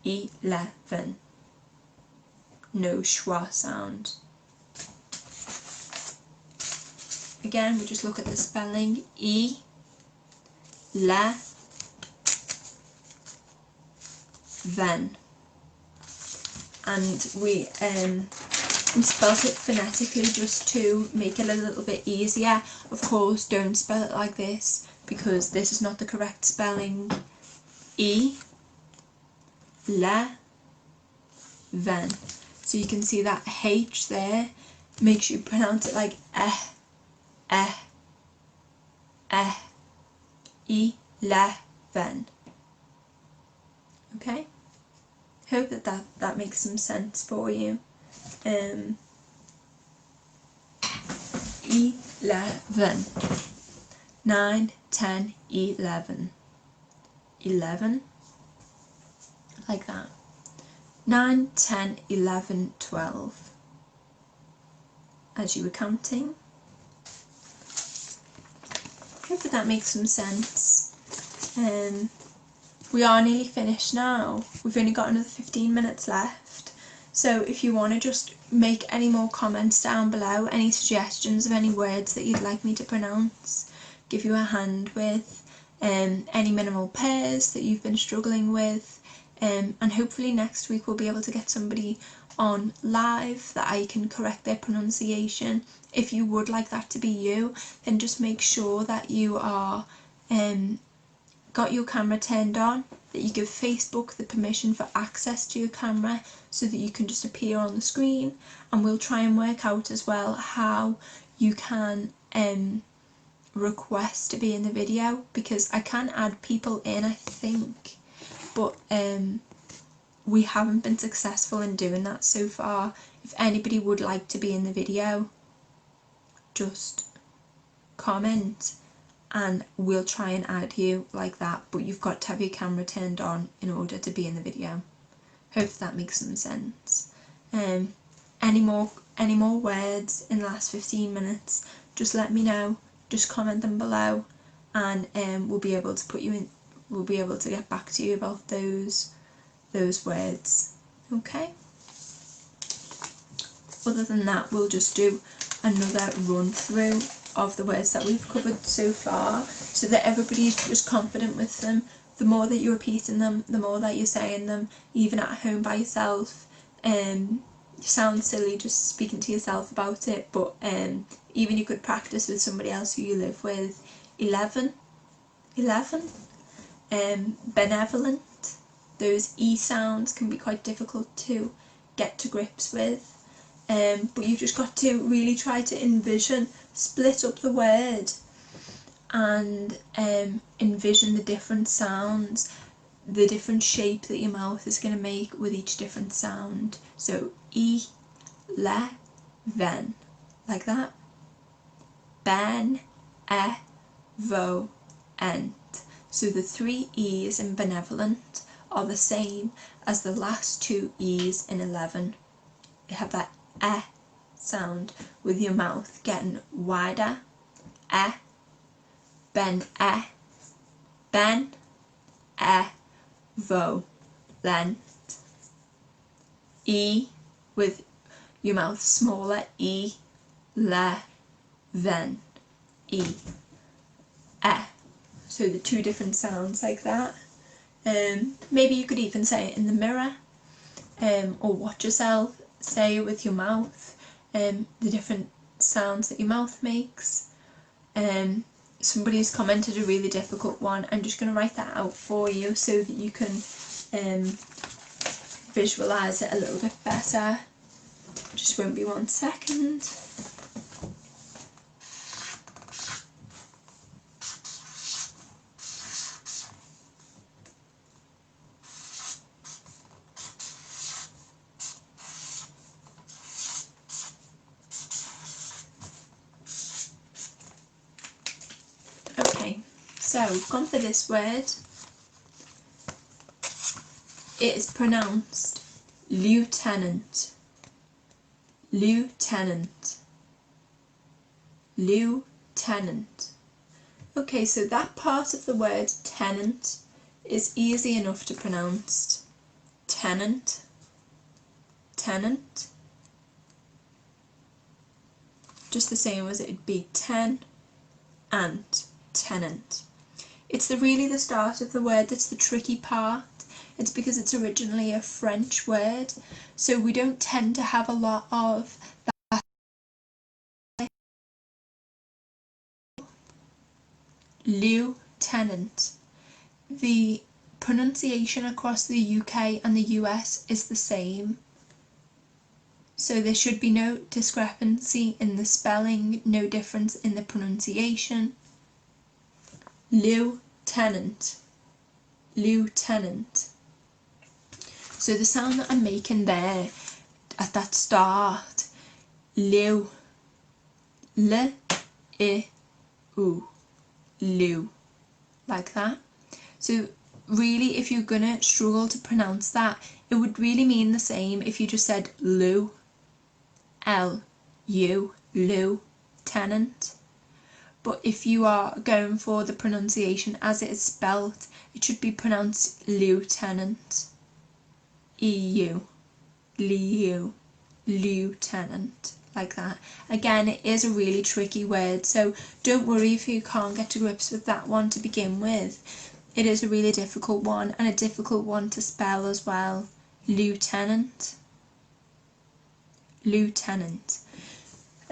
11. No schwa sound. Again, we just look at the spelling. Le ven, and we spelt it phonetically just to make it a little bit easier. Of course, don't spell it like this because this is not the correct spelling. Le ven. So you can see that H there makes you pronounce it like eh. 11. Okay, hope that makes some sense for you. 11, 9, 10, 11, 11, like that. 9, 10, 11, 12, as you were counting. Hope that makes some sense. We are nearly finished now. We've only got another 15 minutes left. So if you want to just make any more comments down below, any suggestions of any words that you'd like me to pronounce, give you a hand with, any minimal pairs that you've been struggling with, and hopefully next week we'll be able to get somebody on live that I can correct their pronunciation. If you would like that to be you, then just make sure that you are got your camera turned on, that you give Facebook the permission for access to your camera so that you can just appear on the screen, and we'll try and work out as well how you can request to be in the video, because I can add people in, I think, but we haven't been successful in doing that so far. If anybody would like to be in the video, just comment and we'll try and add you like that, but you've got to have your camera turned on in order to be in the video. Hope that makes some sense. Any more words in the last 15 minutes, just let me know, just comment them below, and we'll be able to put you in, we'll be able to get back to you about those words. Okay, other than that, we'll just do another run through of the words that we've covered so far, so that everybody's just confident with them. The more that you're repeating them, the more that you're saying them, even at home by yourself. You sound silly just speaking to yourself about it, but even you could practice with somebody else who you live with. 11, benevolent. Those E sounds can be quite difficult to get to grips with. But you've just got to really try to envision, split up the word and envision the different sounds, the different shape that your mouth is going to make with each different sound. So E, le, ven, like that. Ben, e, vo, ent. So the 3 E's in benevolent are the same as the last 2 E's in 11. You have that sound with your mouth getting wider. Ben, vo, lent. E with your mouth smaller. E, le, ven, E, so the 2 different sounds like that. Maybe you could even say it in the mirror, or watch yourself say with your mouth, the different sounds that your mouth makes. Somebody's commented a really difficult one. I'm just going to write that out for you so that you can visualise it a little bit better. Just won't be 1 second. Okay, so we've gone for this word. It is pronounced lieutenant. lieutenant, lieutenant. Okay, so that part of the word tenant is easy enough to pronounce. Tenant, tenant. Just the same as it'd be ten and tenant. It's really the start of the word that's the tricky part. It's because it's originally a French word, so we don't tend to have a lot of that. Lieutenant. The pronunciation across the UK and the US is the same. So there should be no discrepancy in the spelling, no difference in the pronunciation. Lieutenant, lieutenant. So the sound that I'm making there at that start, liu, le, I, u, liu, like that. So really, if you're gonna struggle to pronounce that, it would really mean the same if you just said Lou, L-U, lieutenant. But if you are going for the pronunciation as it is spelt, it should be pronounced lieutenant. E-U, liu, lieutenant, like that. Again, it is a really tricky word, so don't worry if you can't get to grips with that one to begin with. It is a really difficult one, and a difficult one to spell as well. Lieutenant. Lieutenant.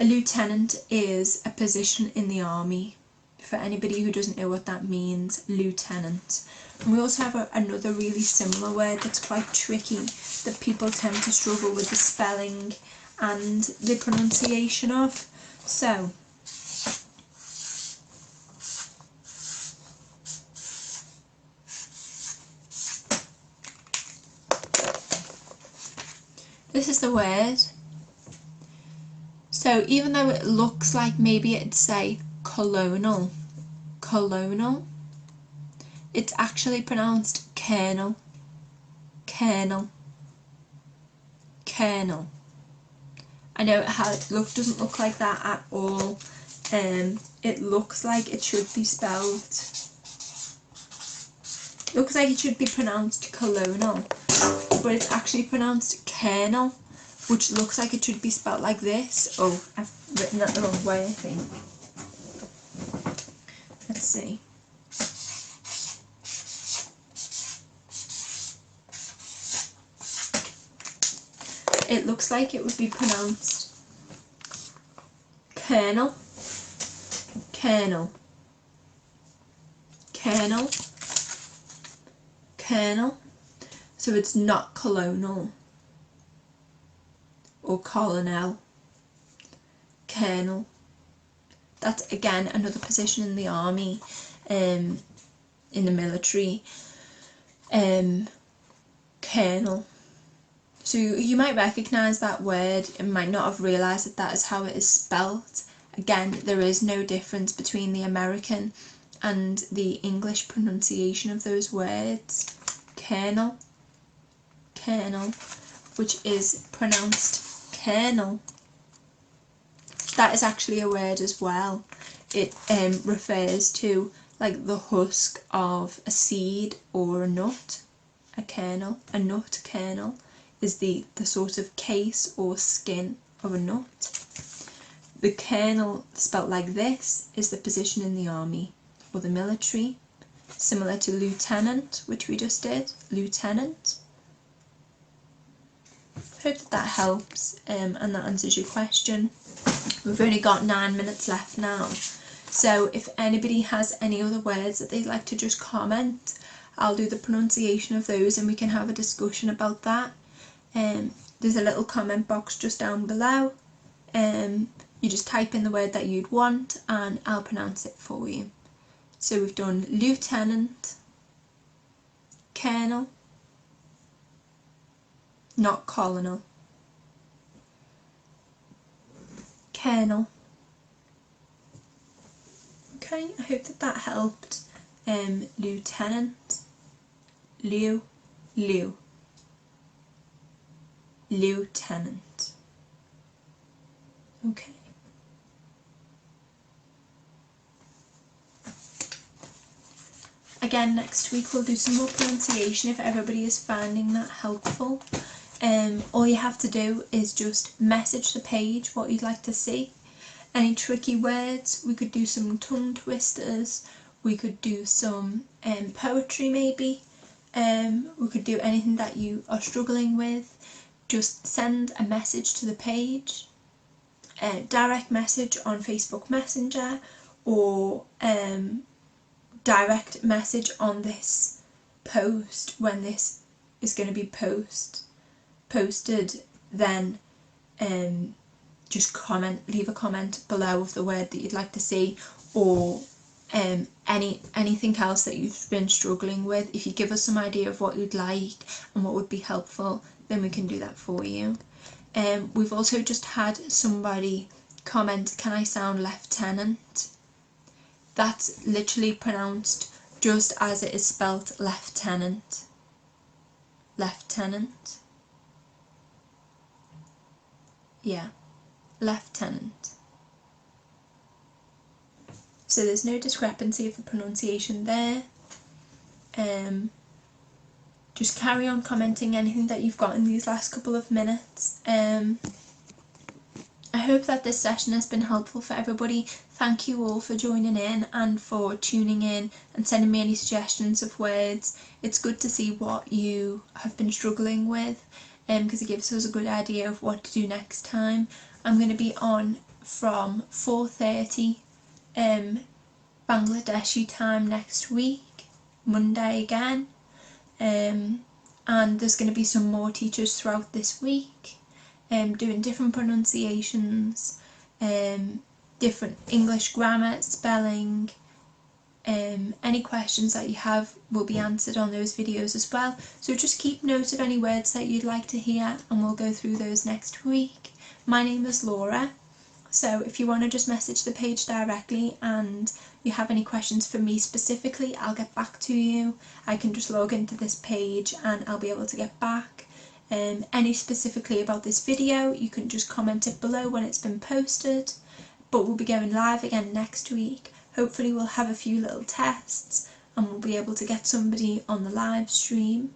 A lieutenant is a position in the army. For anybody who doesn't know what that means, lieutenant. And we also have another really similar word that's quite tricky that people tend to struggle with the spelling and the pronunciation of. So, this is the word. So even though it looks like maybe it'd say colonel, colonel, it's actually pronounced colonel, colonel, colonel. I know it doesn't look like that at all. It looks like it should be spelled. Looks like it should be pronounced colonel, but it's actually pronounced colonel, which looks like it should be spelled like this. Oh, I've written that the wrong way, I think. Let's see. It looks like it would be pronounced colonel, colonel, colonel, colonel. So it's not colonel or colonel, colonel. That's again another position in the army, in the military. Colonel. So you might recognise that word and might not have realised that that is how it is spelt. Again, there is no difference between the American and the English pronunciation of those words. Colonel, colonel, which is pronounced kernel. That is actually a word as well. It refers to like the husk of a seed or a nut. A kernel, a nut kernel, is the sort of case or skin of a nut. The kernel, spelt like this, is the position in the army or the military, similar to lieutenant, which we just did, lieutenant. Hope that helps and that answers your question. We've only got 9 minutes left now, so if anybody has any other words that they'd like to just comment, I'll do the pronunciation of those and we can have a discussion about that. There's a little comment box just down below. You just type in the word that you'd want and I'll pronounce it for you. So we've done lieutenant, colonel, not colonel, colonel. Okay, I hope that helped. Lieutenant, lieutenant. Okay. Again, next week we'll do some more pronunciation if everybody is finding that helpful. All you have to do is just message the page what you'd like to see. Any tricky words, we could do some tongue twisters, we could do some poetry maybe, we could do anything that you are struggling with. Just send a message to the page, a direct message on Facebook Messenger, or direct message on this post when this is going to be posted. Then just leave a comment below of the word that you'd like to see, or anything else that you've been struggling with. If you give us some idea of what you'd like and what would be helpful, then we can do that for you. We've also just had somebody comment, can I sound lieutenant? That's literally pronounced just as it is spelt, lieutenant. Lieutenant. Yeah, lieutenant. So there's no discrepancy of the pronunciation there. Just carry on commenting anything that you've got in these last couple of minutes. I hope that this session has been helpful for everybody. Thank you all for joining in and for tuning in and sending me any suggestions of words. It's good to see what you have been struggling with, because it gives us a good idea of what to do next time. I'm going to be on from 4:30 Bangladeshi time next week, Monday again, and there's going to be some more teachers throughout this week doing different pronunciations, different English grammar, spelling. Any questions that you have will be answered on those videos as well, so just keep note of any words that you'd like to hear and we'll go through those next week. My name is Laura, so if you want to just message the page directly and you have any questions for me specifically, I'll get back to you. I can just log into this page and I'll be able to get back. Any specifically about this video, you can just comment it below when it's been posted, but we'll be going live again next week. Hopefully we'll have a few little tests and we'll be able to get somebody on the live stream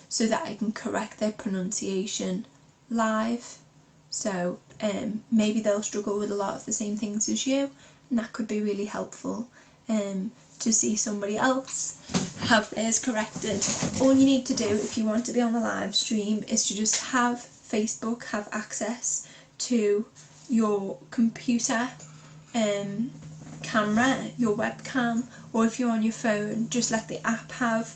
so that I can correct their pronunciation live. So maybe they'll struggle with a lot of the same things as you, and that could be really helpful to see somebody else have theirs corrected. All you need to do if you want to be on the live stream is to just have Facebook have access to your computer camera, your webcam, or if you're on your phone, just let the app have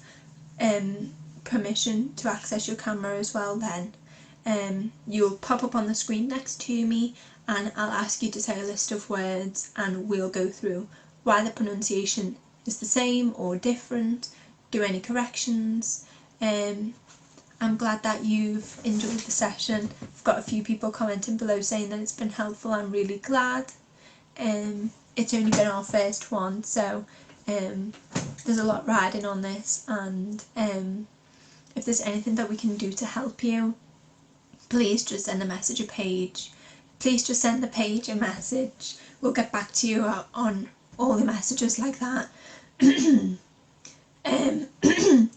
permission to access your camera as well. Then you'll pop up on the screen next to me and I'll ask you to say a list of words and we'll go through why the pronunciation is the same or different, do any corrections. I'm glad that you've enjoyed the session. I've got a few people commenting below saying that it's been helpful. I'm really glad. It's only been our first one, so there's a lot riding on this, and if there's anything that we can do to help you, please just send a page. Please just send the page a message. We'll get back to you on all the messages like that.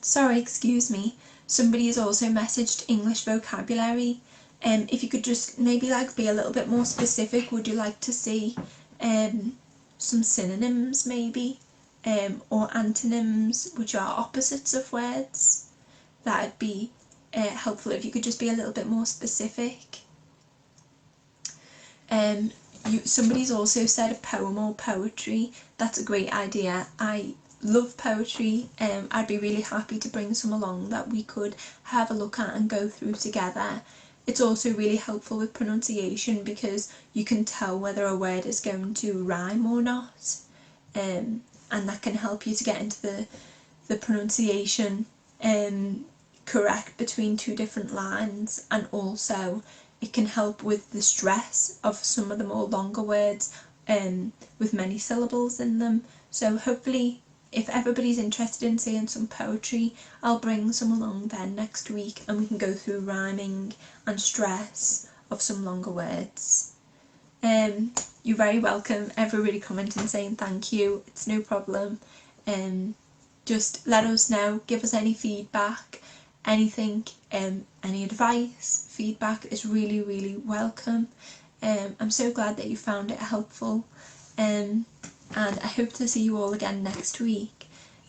Sorry, excuse me. Somebody has also messaged English vocabulary. If you could just maybe be a little bit more specific, would you like to see some synonyms maybe, or antonyms, which are opposites of words? That'd be helpful if you could just be a little bit more specific. Somebody's also said a poem or poetry. That's a great idea. I love poetry. I'd be really happy to bring some along that we could have a look at and go through together. It's also really helpful with pronunciation because you can tell whether a word is going to rhyme or not, and that can help you to get into the pronunciation correct between two different lines, and also it can help with the stress of some of the more longer words with many syllables in them. So hopefully, if everybody's interested in seeing some poetry, I'll bring some along then next week and we can go through rhyming and stress of some longer words. You're very welcome. Everybody commenting saying thank you. It's no problem. Just let us know, give us any feedback, anything, any advice. Feedback is really welcome. I'm so glad that you found it helpful, and I hope to see you all again next week.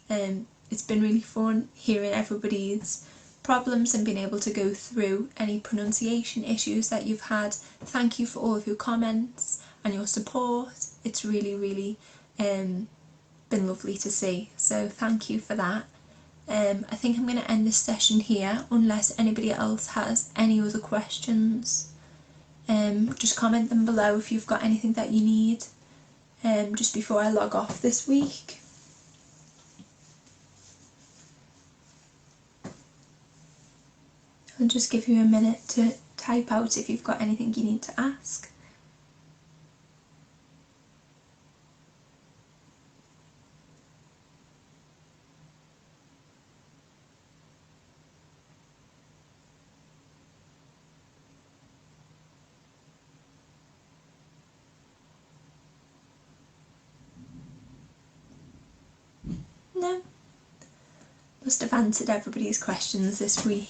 It's been really fun hearing everybody's problems and being able to go through any pronunciation issues that you've had. Thank you for all of your comments and your support. It's really been lovely to see, so thank you for that. I think I'm going to end this session here unless anybody else has any other questions. Just comment them below if you've got anything that you need just before I log off this week. I'll just give you a minute to type out if you've got anything you need to ask. No? Must have answered everybody's questions this week.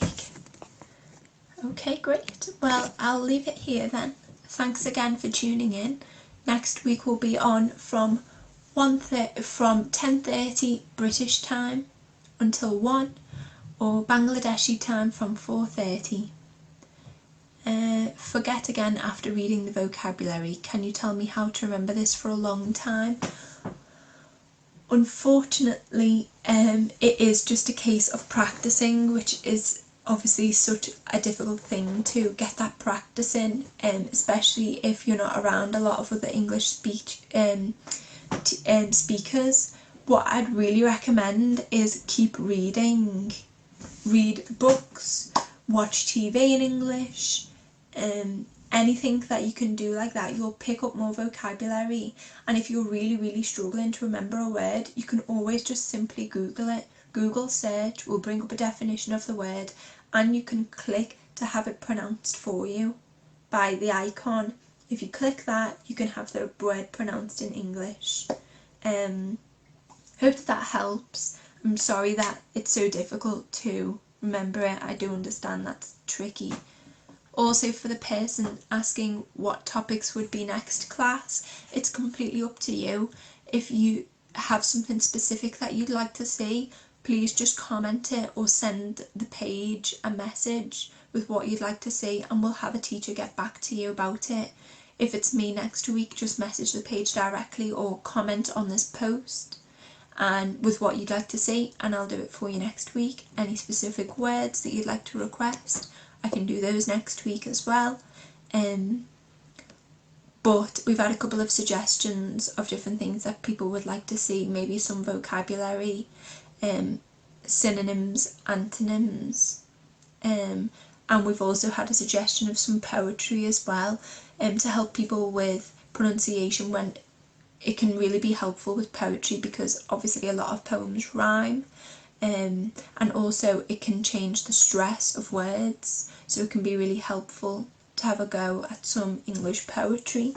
Okay, great. Well, I'll leave it here then. Thanks again for tuning in. Next week will be on from 10:30 British time until 1, or Bangladeshi time from 4:30. Forget again after reading the vocabulary. Can you tell me how to remember this for a long time? Unfortunately, it is just a case of practicing, which is obviously such a difficult thing to get that practice in, especially if you're not around a lot of other English speakers. What I'd really recommend is keep reading. Read books, watch TV in English, anything that you can do like that. You'll pick up more vocabulary, and if you're really struggling to remember a word, you can always just simply Google it. Google search will bring up a definition of the word, and you can click to have it pronounced for you by the icon. If you click that, you can have the word pronounced in English. Hope that helps. I'm sorry that it's so difficult to remember it. I do understand that's tricky. Also, for the person asking what topics would be next class, it's completely up to you. If you have something specific that you'd like to see, please just comment it or send the page a message with what you'd like to see, and we'll have a teacher get back to you about it. If it's me next week, just message the page directly or comment on this post and with what you'd like to see, and I'll do it for you next week. Any specific words that you'd like to request, I can do those next week as well. But we've had a couple of suggestions of different things that people would like to see, maybe some vocabulary, synonyms, antonyms, and we've also had a suggestion of some poetry as well, to help people with pronunciation, when it can really be helpful with poetry because obviously a lot of poems rhyme, and also it can change the stress of words, so it can be really helpful to have a go at some English poetry.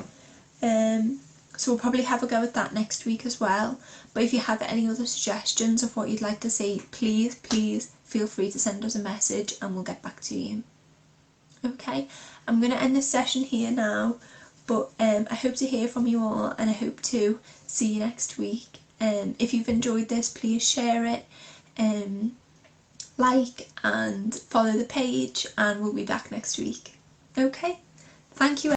So we'll probably have a go at that next week as well. But if you have any other suggestions of what you'd like to see, please feel free to send us a message and we'll get back to you. Okay, I'm going to end this session here now, but I hope to hear from you all, and I hope to see you next week. If you've enjoyed this, please share it, like and follow the page, and we'll be back next week. Okay, thank you.